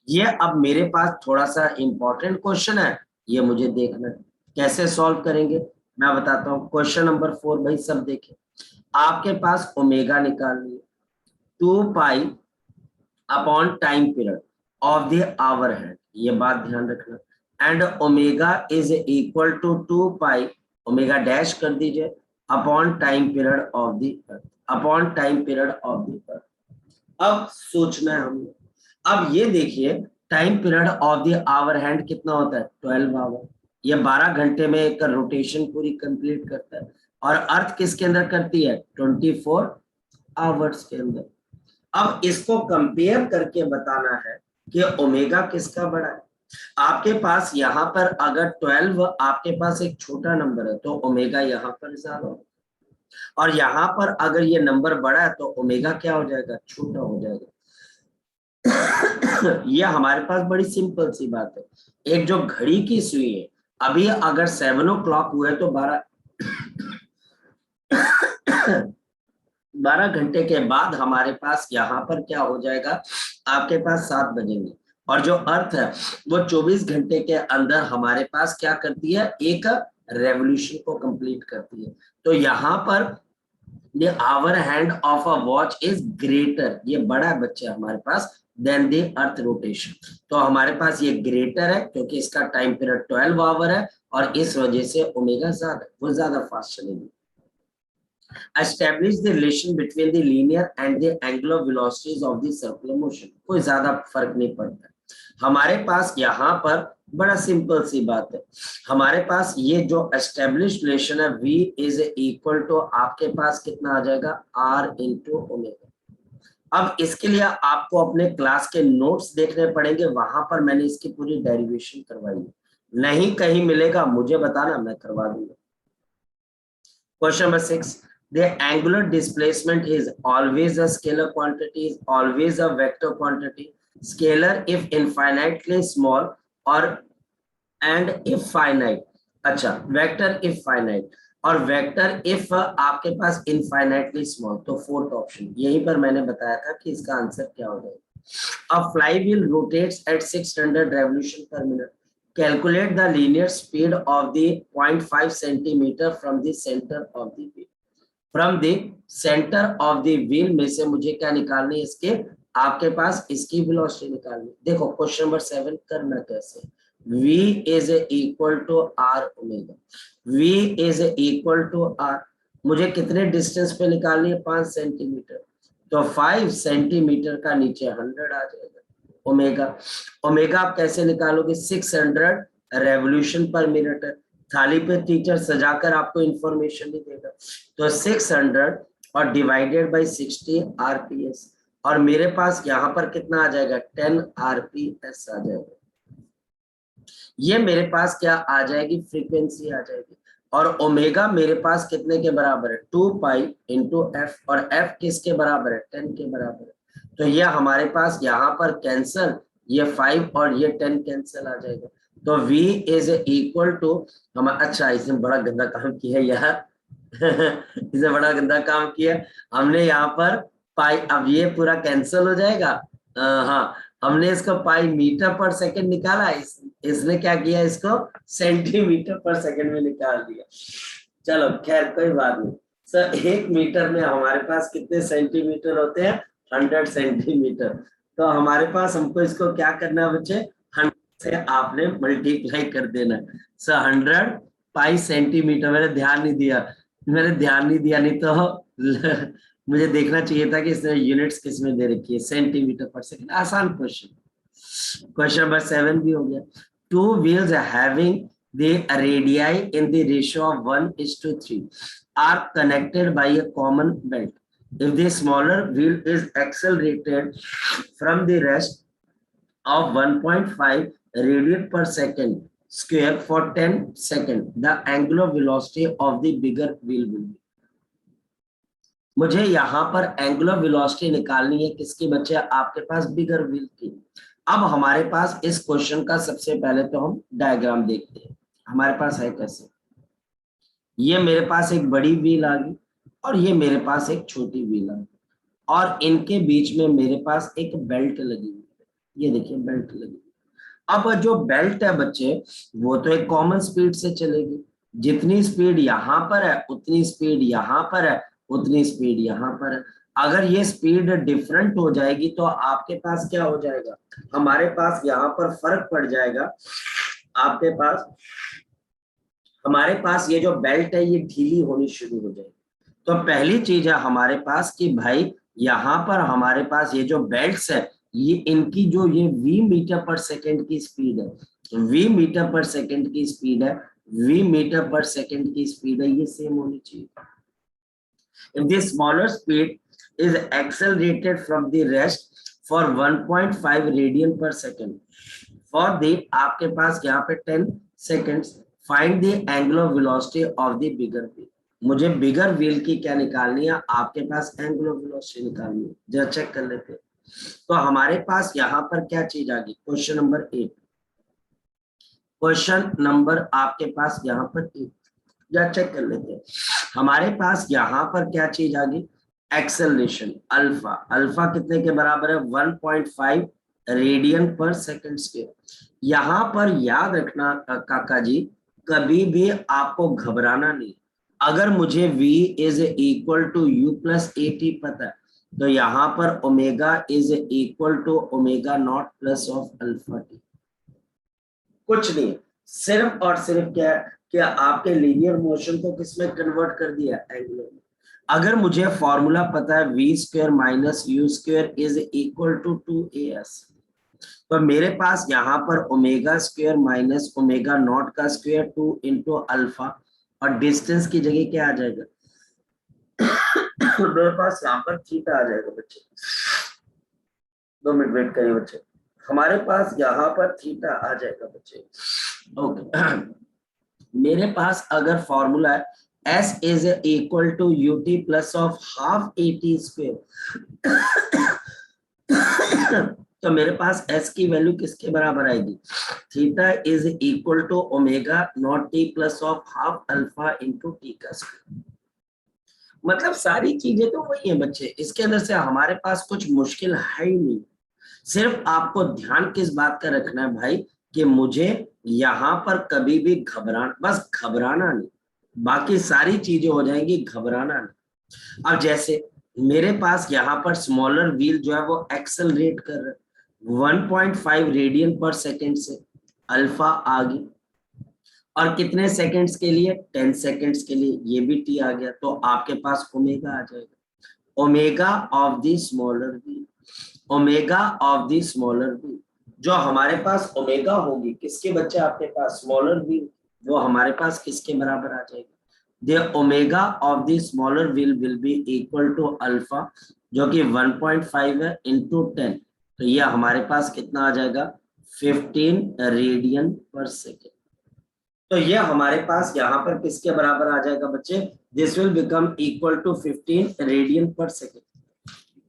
Speaker 1: ये अब मेरे पास थोड़ा सा important question है, ये मुझे देखना है। कैसे solve करेंगे मैं बताता हूँ। क्वेश्चन नंबर 4 भाई सब देखें। आपके पास ओमेगा निकालनी है, 2 pi upon time period of the hour hand, ये बात ध्यान रखना। And omega is equal to 2 pi, omega dash कर दीजिए, upon time period of the earth, upon time period of the earth. अब सोचना है हमने। अब ये देखिए, time period of the hour hand कितना होता है? 12 आवर। ये 12 घंटे में एक रोटेशन पूरी कंप्लीट करता है। और अर्थ किसके अंदर करती है? 24 आवर्स के अंदर। अब इसको कंपेयर करके बताना है कि ओमेगा किसका बड़ा है। आपके पास यहाँ पर अगर 12 आपके पास एक छोटा नंबर है, तो ओमेगा यहाँ पर ज्यादा हो, और यहाँ पर अगर ये नंबर बड़ा है तो ओमेगा क्या हो जाएगा? छोटा हो जाएगा। ये हमारे पास बड़ी सिंपल सी बात है। एक जो घड़ी की सुई है, अभी अगर 7 o'clock हुए तो 12 घंटे के बाद हमारे पास यहाँ पर क्या हो जाएगा? आपके पास 7 बजेंगे। और जो अर्थ है वो 24 घंटे के अंदर हमारे पास क्या करती है? एक रेवोल्यूशन को कंप्लीट करती है। तो यहाँ पर the hour hand of a watch is greater, ये बड़ा बच्चा हमारे पास, than the earth rotation। तो हमारे पास ये ग्रेटर है क्योंकि इसका टाइम पीरियड 12 आवर है, और इस वजह से ओमेगा ज्यादा, वो ज्यादा फास्ट चलेगी। Establish the relation between the linear and the angular velocities of the circular motion। कोई ज्यादा फर्क नहीं पड़ता। हमारे पास यहाँ पर बड़ा सिंपल सी बात है। हमारे पास ये जो एस्टेब्लिश रिलेशन है, V इज इक्वल टू आपके पास कितना आ जाएगा? R into omega. अब इसके लिए आपको अपने क्लास के नोट्स देखने पड़ेंगे, वहां पर मैंने इसकी पूरी डेरिवेशन करवाई है। नहीं कहीं मिलेगा मुझे बताना, मैं करवा दूंगा। Question number 6, the angular displacement is always a scalar quantity, is always a vector quantity, scalar if infinitely small or and if finite। अच्छा, vector if finite और vector if आपके पास infinitely small, तो फोर्थ ऑप्शन। यहीं पर मैंने बताया था कि इसका आंसर क्या हो जाएगा। A flywheel rotates at 600 revolution per minute। Calculate the linear speed of the 0.5 centimeter from the center of the wheel। From the centre of the wheel में से मुझे क्या निकालनी है? इसके आपके पास इसकी वेलोसिटी निकालनी। देखो क्वेश्चन नंबर 7 करना कैसे। V is equal to R omega. V is equal to R, मुझे कितने डिस्टेंस पे निकालनी है? 5 सेंटीमीटर। तो 5 सेंटीमीटर का नीचे 100 आ जाएगा ओमेगा। ओमेगा आप कैसे निकालोगे? 600 रेवोल्यूशन पर मिनट है। थाली पे टीचर सजाकर आपको इंफॉर्मेशन नहीं देगा। तो 600 और डिवाइडेड बाय 60 आरपीएस, और मेरे पास यहाँ पर कितना आ जाएगा? 10 आरपीएस आ जाएगा। ये मेरे पास क्या आ जाएगी? फ्रीक्वेंसी आ जाएगी। और ओमेगा मेरे पास कितने के बराबर है? 2 पाई इंटू एफ, और एफ किसके बराबर है? 10 के बराबर है। तो ये हमारे पास यहाँ पर कैंसल, ये 5 और ये 10 कैंसल आ जाएगा। तो v इज इक्वल टू हम, अच्छा इसने बड़ा गंदा काम किया यार इसने बड़ा गंदा काम किया। हमने यहाँ पर पाई, अब ये पूरा कैंसल हो जाएगा। हाँ, हमने इसको पाई मीटर पर सेकंड निकाला, इसने क्या किया, इसको सेंटीमीटर पर सेकंड में निकाल दिया। चलो खैर कोई बात नहीं सर। 1 मीटर में हमारे पास कितने सेंटीमीटर होते हैं, 100 सेंटीमीटर। तो हमारे पास हमको इसको क्या करना है बच्चे, 100 से आपने मल्टीप्लाई कर देना है। सो 100 पाई सेंटीमीटर, मैंने ध्यान नहीं दिया, नहीं तो मुझे देखना चाहिए था कि इसने यूनिट्स किस में दे रखी है, सेंटीमीटर पर सेकंड। आसान क्वेश्चन। क्वेश्चन नंबर 7 भी हो गया। 2 wheels having the radii in the ratio of 1:3 are connected by a common belt. If the smaller wheel is accelerated from the rest of 1.5 radian per second square for 10 seconds, the angular velocity of the bigger wheel will be. मुझे यहाँ पर angular velocity निकालनी है किसकी बच्चे, आपके पास बिगर wheel की। अब हमारे पास इस क्वेश्चन का सबसे पहले तो हम डायग्राम देखते हैं। हमारे पास है कैसे, ये मेरे पास एक बड़ी व्हील आ गई और ये मेरे पास एक छोटी व्हील आ गई, और इनके बीच में मेरे पास एक बेल्ट लगी हुई है। ये देखिए बेल्ट लगी। अब जो बेल्ट है बच्चे, वो तो एक कॉमन स्पीड से चलेगी। जितनी स्पीड यहाँ पर है उतनी स्पीड यहाँ पर है, उतनी स्पीड यहाँ पर है। अगर ये स्पीड डिफरेंट हो जाएगी तो आपके पास क्या हो जाएगा, हमारे पास यहाँ पर फर्क पड़ जाएगा। आपके पास, हमारे पास ये जो बेल्ट है ये ढीली होनी शुरू हो जाएगी। तो पहली चीज है हमारे पास कि भाई यहाँ पर हमारे पास ये जो बेल्ट्स है, ये इनकी जो ये v मीटर पर सेकंड की स्पीड है, v मीटर पर सेकंड की स्पीड है, v मीटर पर सेकंड की स्पीड है, ये सेम होनी चाहिए। If the smaller speed is accelerated from the rest for 1.5 radian per second for the, आपके पास यहाँ पे 10 seconds, find the angular velocity of the bigger wheel. मुझे बिगर व्हील की क्या निकालनी है, आपके पास एंगुलर वेलोसिटी निकालनी है। जरा चेक कर लेते हैं। तो हमारे पास यहाँ पर क्या चीज आ गई, क्वेश्चन नंबर 8। क्वेश्चन नंबर आपके पास यहाँ पर 8, जरा चेक कर लेते हैं। हमारे पास यहाँ पर क्या चीज आ गई, एक्सेलरेशन अल्फा। अल्फा कितने के बराबर है, 1.5 रेडियन पर सेकंड स्क्वायर। यहाँ पर याद रखना काका जी, कभी भी आपको घबराना नहीं। अगर मुझे v is equal to u plus AT पता है, तो यहाँ पर omega is equal to omega not plus of alpha T. कुछ नहीं, सिर्फ और सिर्फ क्या है कि आपके लीनियर मोशन को किसमें कन्वर्ट कर दिया, एंगुलर में। अगर मुझे फॉर्मूला पता है v square minus u square is equal to 2as, तो मेरे पास यहाँ पर omega square minus omega not का स्क्वायर 2 इंटू अल्फा, और डिस्टेंस की जगह क्या आ जाएगा मेरे पास यहाँ पर थीटा आ जाएगा बच्चे। 2 मिनट वेट करिए बच्चे, हमारे पास यहाँ पर थीटा आ जाएगा बच्चे। ओके मेरे पास अगर फॉर्मूला है s is equal to ut plus of half AT square तो मेरे पास s की वैल्यू किसके बराबर आएगी, theta is equal to omega not t plus of half alpha into T का स्क्वायर। मतलब सारी चीजें तो वही है बच्चे, इसके अंदर से हमारे पास कुछ मुश्किल है ही नहीं। सिर्फ आपको ध्यान किस बात का रखना है भाई, कि मुझे यहाँ पर कभी भी बस घबराना नहीं, बाकी सारी चीजें हो जाएंगी, घबराना नहीं। अब जैसे मेरे पास यहाँ पर स्मॉलर व्हील जो है वो एक्सेलरेट कर रहा है 1.5 रेडियन पर सेकेंड से, अल्फा आ गई, और कितने सेकंड्स के लिए, 10 सेकंड्स के लिए, ये भी टी आ गया। तो आपके पास ओमेगा आ जाएगा, omega of the smaller wheel, omega of the smaller wheel. जो हमारे पास ओमेगा होगी किसके बच्चे, आपके पास स्मॉलर व्हील, वो हमारे पास किसके बराबर आ जाएगी, the omega of the smaller wheel will be equal to alpha, जो कि 1.5 है इंटू 10, तो ये हमारे पास कितना आ जाएगा, 15 रेडियन पर सेकेंड। तो ये हमारे पास यहाँ पर किसके बराबर आ जाएगा बच्चे, this will become equal to 15 radian per second.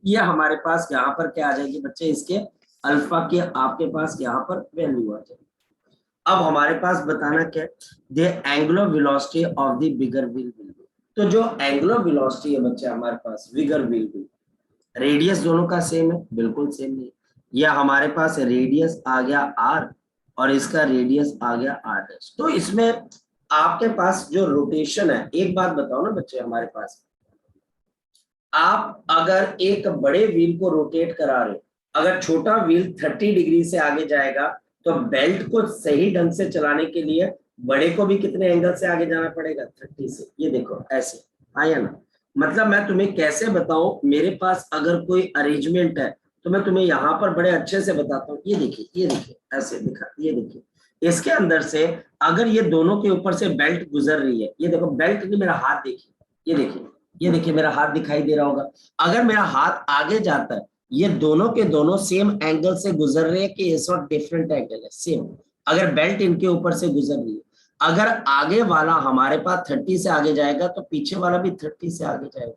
Speaker 1: ये हमारे पास यहाँ पर क्या आ जाएगी बच्चे, इसके अल्फा की आपके पास यहाँ पर वैल्यू आ जाएगी। अब हमारे पास बताना क्या है, the angular velocity of the bigger wheel will B, तो जो एंगुलर वेलोसिटी है बच्चे हमारे पास बिगर व्हील विल, रेडियस दोनों का सेम है, बिल्कुल सेम नहीं, या हमारे पास रेडियस आ गया r और इसका रेडियस आ गया r', तो इसमें आपके पास जो रोटेशन है, एक बात बताओ ना बच्चे हमारे पास, आप अगर एक बड़े व्हील को रोटेट करा रहे हो, अगर छोटा व्हील 30 डिग्री से आगे जाएगा तो बेल्ट को सही ढंग से चलाने के लिए बड़े को भी कितने एंगल से आगे जाना पड़ेगा, 30 से। ये देखो ऐसे आया ना, मतलब मैं तुम्हें कैसे बताऊं, मेरे पास अगर कोई अरेंजमेंट है तो मैं तुम्हें यहाँ पर बड़े अच्छे से बताता हूँ। ये देखिए ऐसे दिखा, ये देखिए इसके अंदर से अगर ये दोनों के ऊपर से बेल्ट गुजर रही है, ये देखो बेल्ट नहीं, मेरा हाथ देखिए, ये देखिए मेरा हाथ दिखाई दे रहा होगा, अगर मेरा हाथ आगे जाता है, ये दोनों के दोनों सेम एंगल से गुजर रहे हैं कि इस वक्त डिफरेंट एंगल है, सेम। अगर बेल्ट इनके ऊपर से गुजर रही है, अगर आगे वाला हमारे पास 30 से आगे जाएगा तो पीछे वाला भी 30 से आगे जाएगा,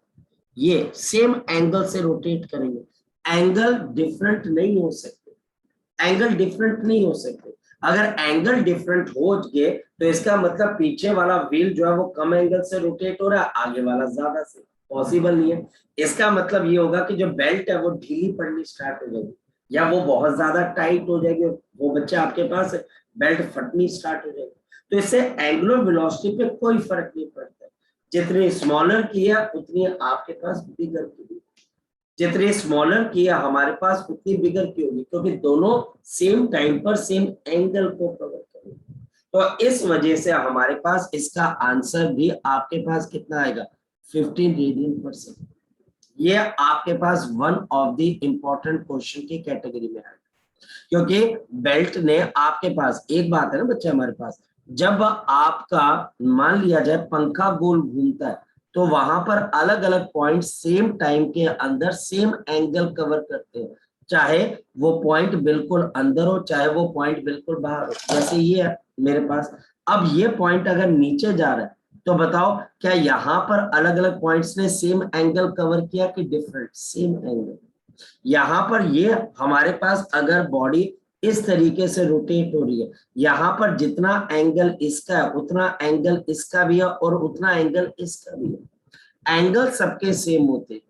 Speaker 1: ये सेम एंगल से रोटेट करेंगे, एंगल डिफरेंट नहीं हो सकते, एंगल डिफरेंट नहीं हो सकते। अगर एंगल डिफरेंट हो गए तो इसका मतलब पीछे वाला व्हील जो है वो कम एंगल से रोटेट हो रहा है, आगे वाला ज्यादा से, पॉसिबल नहीं है। इसका मतलब ये होगा कि जो बेल्ट है वो ढीली पड़नी स्टार्ट हो जाएगी, या वो बहुत ज्यादा टाइट हो जाएगी, वो बच्चा आपके पास बेल्ट फटनी स्टार्ट हो जाएगी। तो इससे एंगुलर वेलोसिटी पे कोई फर्क नहीं पड़ता, जितनी स्मॉलर की है उतनी आपके पास बिगर की, जितनी स्मॉलर की है हमारे पास उतनी बिगर की होगी, क्योंकि दोनों सेम टाइम पर सेम एंगल को कवर करेंगे। तो इस वजह से हमारे पास इसका आंसर भी आपके पास कितना आएगा, 15 रेडियन पर सेकेंड। ये आपके पास one of the important question की कैटेगरी में आएगा, क्योंकि बेल्ट ने आपके पास, एक बात है ना बच्चे हमारे पास, जब आपका मान लिया जाए पंखा गोल घूमता है तो वहां पर अलग अलग पॉइंट सेम टाइम के अंदर सेम एंगल कवर करते हैं, चाहे वो पॉइंट बिल्कुल अंदर हो चाहे वो पॉइंट बिल्कुल बाहर हो। जैसे ये है मेरे पास, अब ये पॉइंट अगर नीचे जा रहा है तो बताओ क्या यहाँ पर अलग अलग पॉइंट्स ने सेम एंगल कवर किया कि डिफरेंट, सेम एंगल। यहाँ पर ये हमारे पास अगर बॉडी इस तरीके से रोटेट हो रही है, यहाँ पर जितना एंगल इसका है उतना एंगल इसका भी है और उतना एंगल इसका भी है, एंगल सबके सेम होते हैं,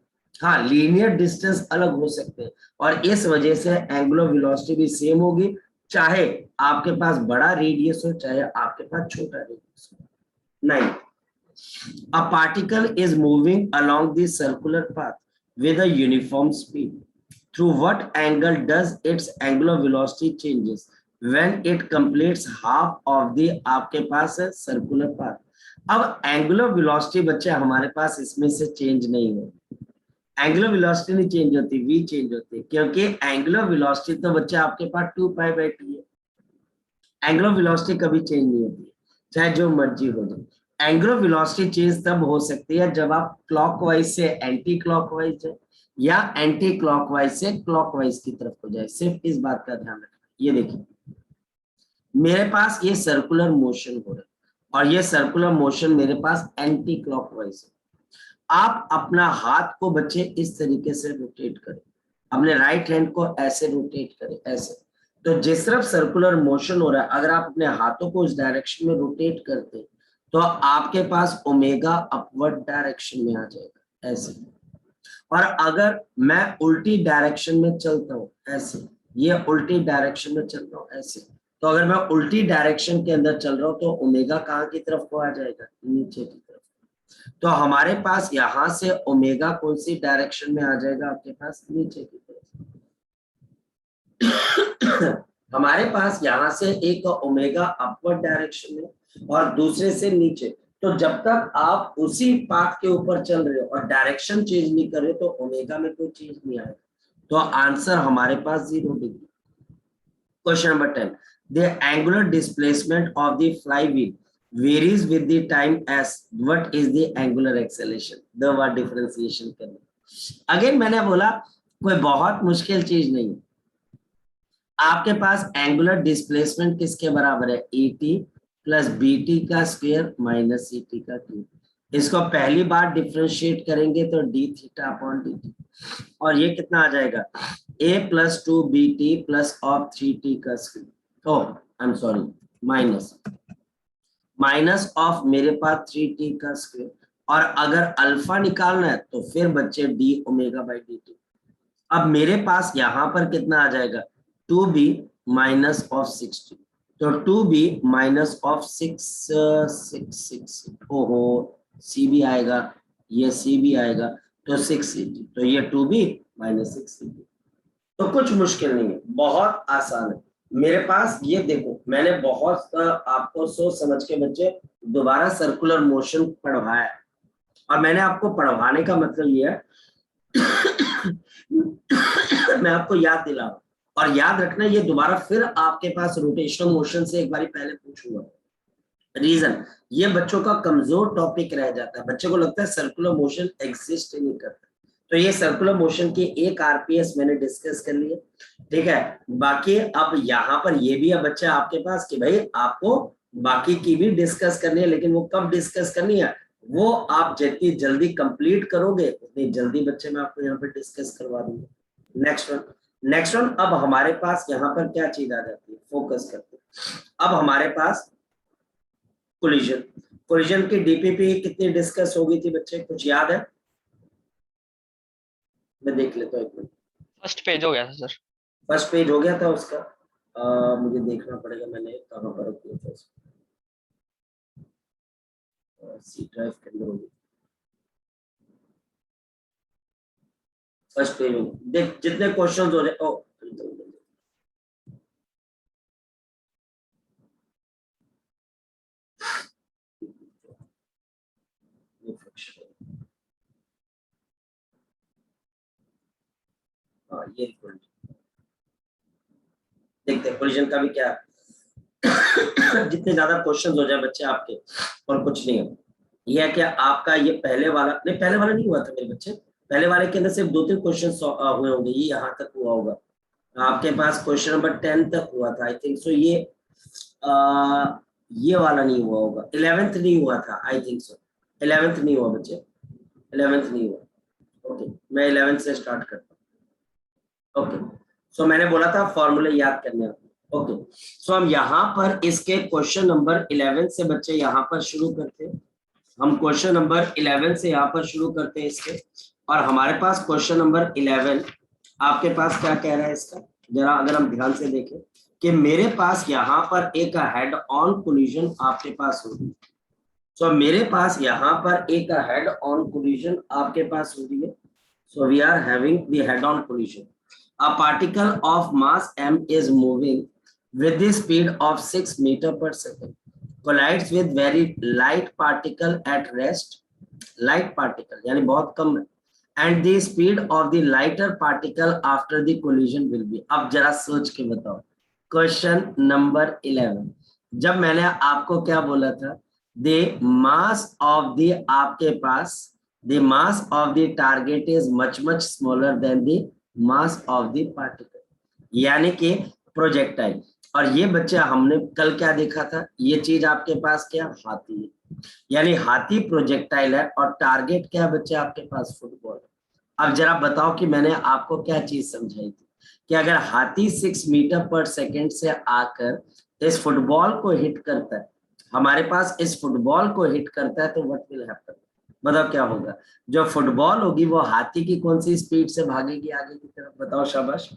Speaker 1: हाँ लीनियर डिस्टेंस अलग हो सकते हैं, और इस वजह से एंगुलर वेलोसिटी भी सेम होगी, चाहे आपके पास बड़ा रेडियस हो चाहे आपके पास छोटा रेडियस हो। नहीं, a particle is moving along the circular path with a uniform speed. Through what angle does its angular velocity changes when it completes half of the आपके पास है circular path। अब angular velocity बच्चे हमारे पास इसमें से change नहीं हो, angular velocity नहीं चेंज होती, v चेंज होती है, क्योंकि एंगुलर वेलोसिटी तो बच्चे आपके पास 2π/t है, एंगुलर वेलोसिटी कभी चेंज नहीं होती चाहे जो मर्जी हो जाए। एंगुलर वेलोसिटी चेंज तब हो सकती है जब आप क्लॉकवाइज से एंटी क्लॉकवाइज जाए या एंटी क्लॉकवाइज से क्लॉकवाइज की तरफ हो जाए, सिर्फ इस बात का ध्यान रखना। ये देखिए मेरे पास ये सर्कुलर मोशन हो रहा है और ये सर्कुलर मोशन मेरे पास एंटी क्लॉकवाइज है। आप अपना हाथ को बच्चे इस तरीके से रोटेट करें, अपने राइट हैंड को ऐसे रोटेट करें, ऐसे, तो जिस तरफ सर्कुलर मोशन हो रहा है अगर आप अपने हाथों को इस डायरेक्शन में रोटेट करते हैं तो आपके पास ओमेगा अपवर्ड डायरेक्शन में आ जाएगा ऐसे, और अगर मैं उल्टी डायरेक्शन में चलता हूँ ऐसे, ये उल्टी डायरेक्शन में चल रहा हूँ ऐसे, तो अगर मैं उल्टी डायरेक्शन के अंदर चल रहा हूँ तो ओमेगा कहाँ की तरफ को आ जाएगा, नीचे की तरफ। तो हमारे पास यहां से ओमेगा कौन सी डायरेक्शन में आ जाएगा, आपके पास नीचे की तरफ। हमारे पास यहाँ से एक ओमेगा अपवर्ड डायरेक्शन में और दूसरे से नीचे, तो जब तक आप उसी पाथ के ऊपर चल रहे हो और डायरेक्शन चेंज नहीं कर रहे तो ओमेगा में कोई चेंज नहीं आएगा, तो आंसर हमारे पास 0 degree. Question number 10, the angular displacement of the flywheel varies with the time as what is the angular acceleration, दो बार डिफरेंशिएशन करना। अगेन मैंने बोला कोई बहुत मुश्किल चीज नहीं, आपके पास एंगुलर डिस्प्लेसमेंट किसके बराबर है, AT प्लस BT का स्क्वायर माइनस CT का क्यूब। इसको पहली बार डिफ्रेंशिएट करेंगे तो D theta upon D T, और ये कितना आ जाएगा a plus 2bt plus of 3t का square, oh I am sorry, minus of मेरे पास 3t का स्क्वायर, और अगर अल्फा निकालना है तो फिर बच्चे D omega by D T. अब मेरे पास यहाँ पर कितना आ जाएगा 2b माइनस ऑफ 60, तो 2b माइनस ऑफ 6 ओहो सी भी आएगा, ये सी भी आएगा, तो 680, तो ये 2b माइनस 680। तो कुछ मुश्किल नहीं है, बहुत आसान है। मेरे पास ये देखो, मैंने बहुत आपको सोच समझ के बच्चे दोबारा सर्कुलर मोशन पढ़वाया है, और मैंने आपको पढ़वाने का मतलब ये है मैं आपको याद दिला, और याद रखना ये दोबारा फिर आपके पास रोटेशनल मोशन से एक बारी पहले पूछूंगा। रीजन, ये बच्चों का कमजोर टॉपिक रह जाता है, बच्चों को लगता है सर्कुलर मोशन एग्जिस्ट ही नहीं करता। तो ये सर्कुलर मोशन की एक आरपीएस मैंने डिस्कस कर लिया, ठीक है। बाकी अब यहाँ पर ये भी है बच्चा आपके पास कि भाई आपको बाकी की भी डिस्कस करनी है, लेकिन वो कब डिस्कस करनी है, वो आप जितनी जल्दी कंप्लीट करोगे उतनी जल्दी बच्चे मैं आपको यहाँ पे डिस्कस करवा दूंगा। नेक्स्ट वन, अब हमारे पास यहाँ पर क्या चीज आ जाती है, फोकस करते हैं। अब हमारे पास कोलिजन की डीपीपी कितनी डिस्कस हो गई थी बच्चे, कुछ याद है? मैं देख लेता हूँ एक मिनट।
Speaker 2: फर्स्ट पेज हो गया था सर।
Speaker 1: फर्स्ट पेज हो गया था उसका, मुझे देखना पड़ेगा मैंने कहाँ पर रख दिया था उसको। सी ड्राइव के अंदर होगी, फर्स्ट पेज में देख जितने क्वेश्चंस हो रहे। ओ ये देखते हैं कोलिजन का भी क्या जितने ज्यादा क्वेश्चंस हो जाए बच्चे आपके, और कुछ नहीं है। ये है कि आपका ये पहले वाला नहीं हुआ था मेरे बच्चे, पहले वाले के अंदर सिर्फ 2-3 क्वेश्चन हुए होंगे, ये यहाँ तक हुआ होगा आपके पास, क्वेश्चन नंबर 10 तक हुआ था आई थिंक सो। ये वाला नहीं हुआ होगा, 11th नहीं हुआ था आई थिंक सो, 11th नहीं हुआ बच्चे, 11th नहीं हुआ। ओके, मैं 11th से स्टार्ट करता हूँ। ओके, सो मैंने बोला था फॉर्मूले याद करने हैं। ओके, सो हम यहाँ पर इसके क्वेश्चन नंबर 11 से बच्चे यहाँ पर शुरू करते हैं। हम क्वेश्चन नंबर 11 से यहाँ पर शुरू करते हैं इसके, और हमारे पास क्वेश्चन नंबर 11 आपके पास क्या कह रहा है इसका, जरा अगर हम ध्यान से देखें कि मेरे पास यहाँ पर एक हेड ऑन कोलिजन आपके पास होगी। सो मेरे पास यहाँ पर एक हेड ऑन कोलिजन आपके पास हो रही है। So we are having the head on collision, a particle of mass m is moving with the speed of 6 meter per second, collides with very light particle at rest, light particle यानी बहुत कम है, and the speed of the lighter particle after the collision will be। अब जरा सोच के बताओ, question number 11, जब मैंने आपको क्या बोला था, the mass of the आपके पास the mass of the target is much smaller than the mass of the particle, यानी कि प्रोजेक्टाइल। और ये बच्चा हमने कल क्या देखा था, ये चीज आपके पास क्या, हाथी है, यानी हाथी प्रोजेक्टाइल है, और टारगेट क्या बच्चे आपके पास, फुटबॉल। अब जरा बताओ कि मैंने आपको क्या चीज समझाई थी कि अगर हाथी 6 मीटर पर सेकेंड से आकर इस फुटबॉल को हिट करता है, हमारे पास इस फुटबॉल को हिट करता है, तो व्हाट विल हैपन, बताओ क्या होगा। जो फुटबॉल होगी वो हाथी की कौन सी स्पीड से भागेगी आगे की तरफ, बताओ शाबाश।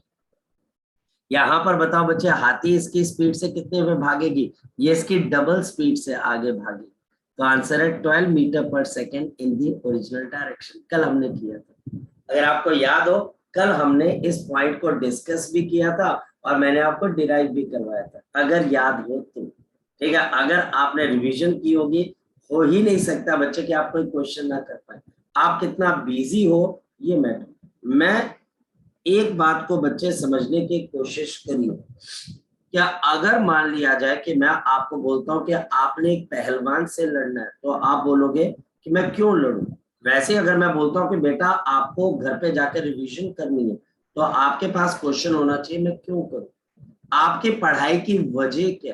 Speaker 1: यहाँ पर बताओ बच्चे, हाथी इसकी स्पीड से कितने में भागेगी, ये इसकी डबल स्पीड से आगे भागेगी। तो आंसर है 12 metre per second in the original direction. कल हमने किया था, अगर आपको याद हो, कल हमने इस पॉइंट को डिस्कस भी किया था, और मैंने आपको डिराइव भी करवाया था, अगर याद हो तो, ठीक है। अगर आपने रिविजन की होगी, हो ही नहीं सकता बच्चे कि आप कोई क्वेश्चन ना कर पाए, आप कितना बिजी हो ये मैटर। मैं एक बात को बच्चे समझने की कोशिश करिए, क्या अगर मान लिया जाए कि मैं आपको बोलता हूं कि आपने एक पहलवान से लड़ना है, तो आप बोलोगे कि मैं क्यों लड़ूं। वैसे अगर मैं बोलता हूं कि बेटा आपको घर पे जाकर रिवीजन करनी है, तो आपके पास क्वेश्चन होना चाहिए मैं क्यों करूं, आपकी पढ़ाई की वजह क्या,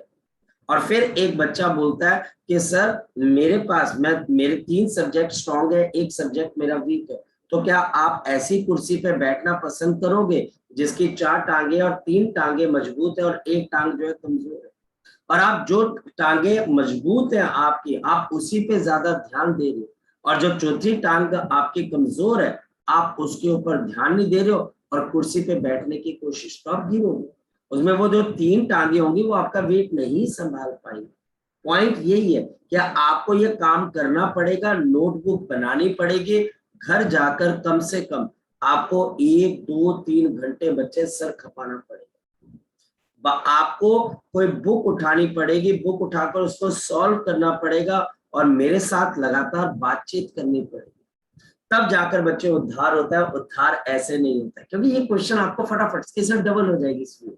Speaker 1: और फिर एक बच्चा बोलता है कि सर मेरे पास मेरे 3 सब्जेक्ट स्ट्रांग है, एक सब्जेक्ट मेरा वीक है, तो क्या आप ऐसी कुर्सी पे बैठना पसंद करोगे जिसकी 4 टांगे और 3 टांगे मजबूत है और एक टांग जो है कमजोर है, और आप जो टांगे मजबूत है आपकी, आप उसी पे ज्यादा ध्यान दे रहे हो, और जो चौथी टांग आपकी कमजोर है आप उसके ऊपर ध्यान नहीं दे रहे हो और कुर्सी पे बैठने की कोशिश तो आप गिरोगे, उसमें वो जो 3 टांगे होंगी वो आपका वेट नहीं संभाल पाएंगे। पॉइंट यही है कि आपको ये काम करना पड़ेगा, नोटबुक बनानी पड़ेगी, घर जाकर कम से कम आपको 1 2 3 घंटे बच्चे सर खपाना पड़ेगा, आपको कोई बुक उठानी पड़ेगी, बुक उठाकर उसको सॉल्व करना पड़ेगा और मेरे साथ लगातार बातचीत करनी पड़ेगी, तब जाकर बच्चे उद्धार होता है। उद्धार ऐसे नहीं होता है, क्योंकि ये क्वेश्चन आपको फटाफट इसके साथ डबल हो जाएगी इसमें।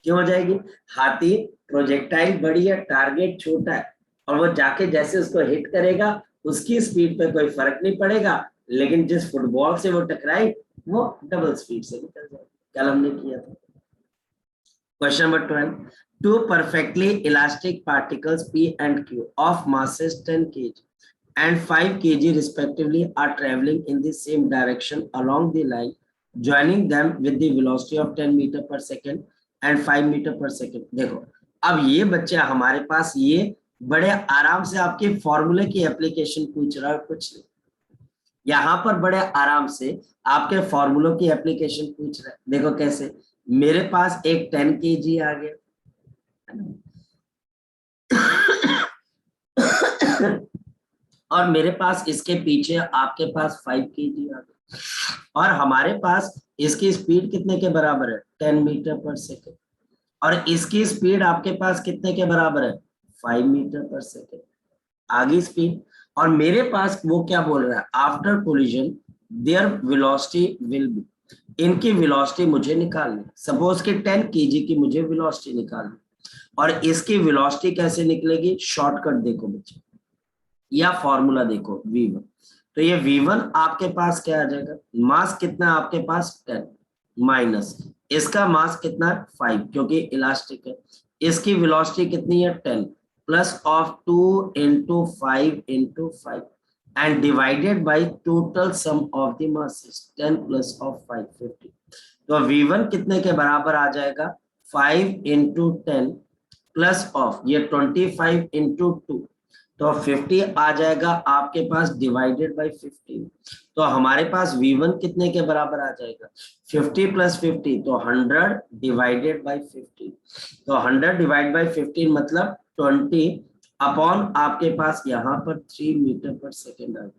Speaker 1: क्यों हो जाएगी? हाथी प्रोजेक्टाइल बड़ी है, टारगेट छोटा है, और वो जाके जैसे उसको हिट करेगा उसकी स्पीड पे कोई फर्क नहीं पड़ेगा, लेकिन जिस फुटबॉल से वो टकराई वो डबल स्पीड से निकल जाएगी। कल हमने किया था। Question number 12, two perfectly elastic particles P and Q of masses 10 kg and 5 kg respectively are traveling in the same direction along the line, joining them with the velocity of 10 meter per second and 5 meter per second। देखो अब ये बच्चे हमारे पास ये बड़े आराम से आपके फॉर्मूले की एप्लीकेशन पूछ रहा है, कुछ नहीं, यहाँ पर बड़े आराम से आपके फॉर्मूलों की एप्लीकेशन पूछ रहा है। देखो कैसे, मेरे पास एक 10 kg आ गया और मेरे पास इसके पीछे आपके पास 5 kg आ गया, और हमारे पास इसकी स्पीड कितने के बराबर है? 10 मीटर पर सेकेंड, और इसकी स्पीड आपके पास कितने के बराबर है? 5 मीटर पर सेकेंड। आगे स्पीड, और मेरे पास वो क्या बोल रहा है? After collision there velocity will be, इनकी वेलोसिटी मुझे निकालनी, सपोज कि 10 kg की मुझे वेलोसिटी निकालनी, और इसकी वेलोसिटी कैसे निकलेगी? शॉर्टकट देखो बच्चे, या फॉर्मूला देखो v1, तो ये v1 आपके पास क्या आ जाएगा? मास कितना आपके पास? 10 माइनस इसका मास कितना? 5 क्योंकि इलास्टिक है, इसकी वेलोसिटी कितनी है? 10 plus of 2 into 5 into 5 and divided by total sum of the masses 10 plus of 5 50। तो v1 कितने के बराबर आ जाएगा? 5 into 10 प्लस ऑफ ये 25 into 2, तो 50 आ जाएगा आपके पास डिवाइडेड बाय 15। तो हमारे पास v1 कितने के बराबर आ जाएगा? 50 प्लस 50, तो 100 डिवाइडेड बाय 15, तो 100 डिवाइड बाय 15 मतलब 20 अपॉन आपके पास यहाँ पर 3 मीटर पर सेकेंड आ गया।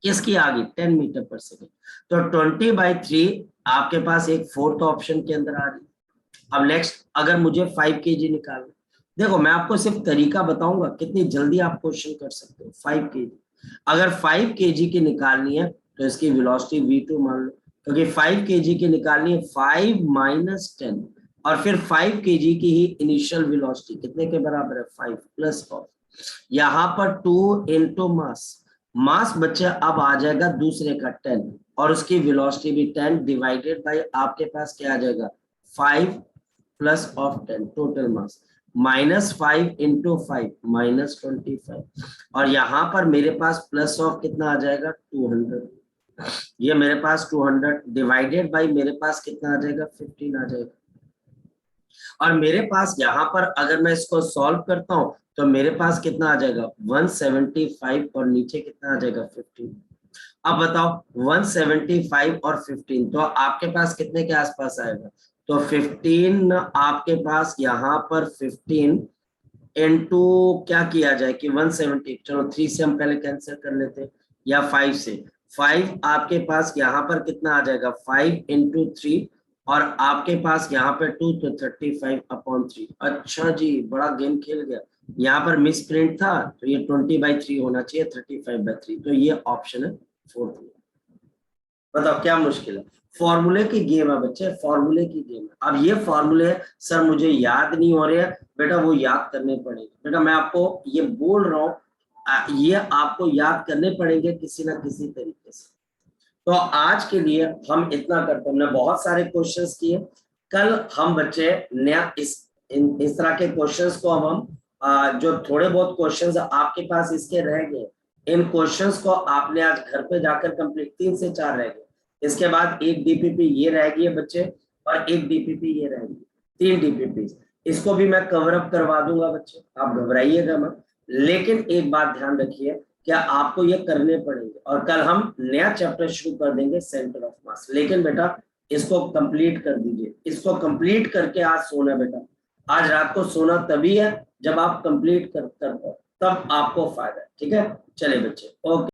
Speaker 1: किसकी आ गई? 10 मीटर पर सेकेंड, तो 20/3 आपके पास एक फोर्थ ऑप्शन के अंदर आ रही। अब नेक्स्ट, अगर मुझे 5 kg निकालना, देखो मैं आपको सिर्फ तरीका बताऊंगा कितनी जल्दी आप क्वेश्चन कर सकते हो। 5 kg, अगर 5 kg की निकालनी है तो इसकी वेलोसिटी v2 मान लो, क्योंकि 5 kg की निकालनी है 5 माइनस 10, और फिर 5 kg की ही इनिशियल वेलोसिटी कितने के बराबर है? 5 प्लस ऑफ यहाँ पर 2 into मास, मास बच्चे अब आ जाएगा दूसरे का 10, और उसकी वेलोसिटी भी 10 डिवाइडेड बाय आपके पास क्या आ जाएगा? 5 plus of 10 total mass minus 5 into 5 minus 25, और यहाँ पर मेरे पास प्लस ऑफ कितना आ जाएगा? 200, ये मेरे पास 200 डिवाइडेड बाय मेरे पास कितना आ जाएगा? 15 आ जाएगा, और मेरे पास यहाँ पर अगर मैं इसको सॉल्व करता हूँ तो मेरे पास कितना आ जाएगा? 175, और नीचे कितना आ जाएगा? 15। अब बताओ 175 और 15, तो आपके पास कितने के आसपास आएगा? तो 15 आपके पास यहाँ पर 15 इनटू क्या किया जाए कि 170, चलो 3 से हम पहले कैंसिल कर लेते हैं, या 5 से, 5 आपके पास यहाँ पर कितना आ जाएगा? 5 into 3, और आपके पास यहाँ पे 2, तो 35/3। अच्छा जी, बड़ा गेम खेल गया, यहाँ पर मिस प्रिंट था, तो ये 20/3 होना चाहिए, 35/3, तो ये ऑप्शन है फोर्थ में। बताओ क्या मुश्किल है? फॉर्मूले की गेम है बच्चे, फॉर्मूले की गेम है। अब ये फॉर्मूले सर मुझे याद नहीं हो रहे हैं, बेटा वो याद करने पड़ेंगे, बेटा मैं आपको ये बोल रहा हूँ, ये आपको याद करने पड़ेंगे किसी ना किसी तरीके से। तो आज के लिए हम इतना करते हैं, हमने बहुत सारे क्वेश्चंस किए, कल हम बच्चे नया इस इस तरह के क्वेश्चंस को अब हम जो थोड़े बहुत क्वेश्चंस आपके पास इसके रह गए, इन क्वेश्चंस को आपने आज घर पे जाकर कंप्लीट, 3 से 4 रह गए, इसके बाद एक डीपीपी ये रह गई है बच्चे, और एक डीपीपी ये रह गई, 3 डीपीपी। इसको भी मैं कवर अप करवा दूंगा बच्चे, आप घबराइएगा मत। लेकिन एक बात ध्यान रखिए, क्या आपको ये करने पड़ेंगे, और कल हम नया चैप्टर शुरू कर देंगे सेंटर ऑफ मास। लेकिन बेटा इसको कंप्लीट कर दीजिए, इसको कंप्लीट करके आज सोना बेटा, आज रात को सोना तभी है जब आप कंप्लीट कर तब आपको फायदा है। ठीक है, चलिए बच्चे, ओके।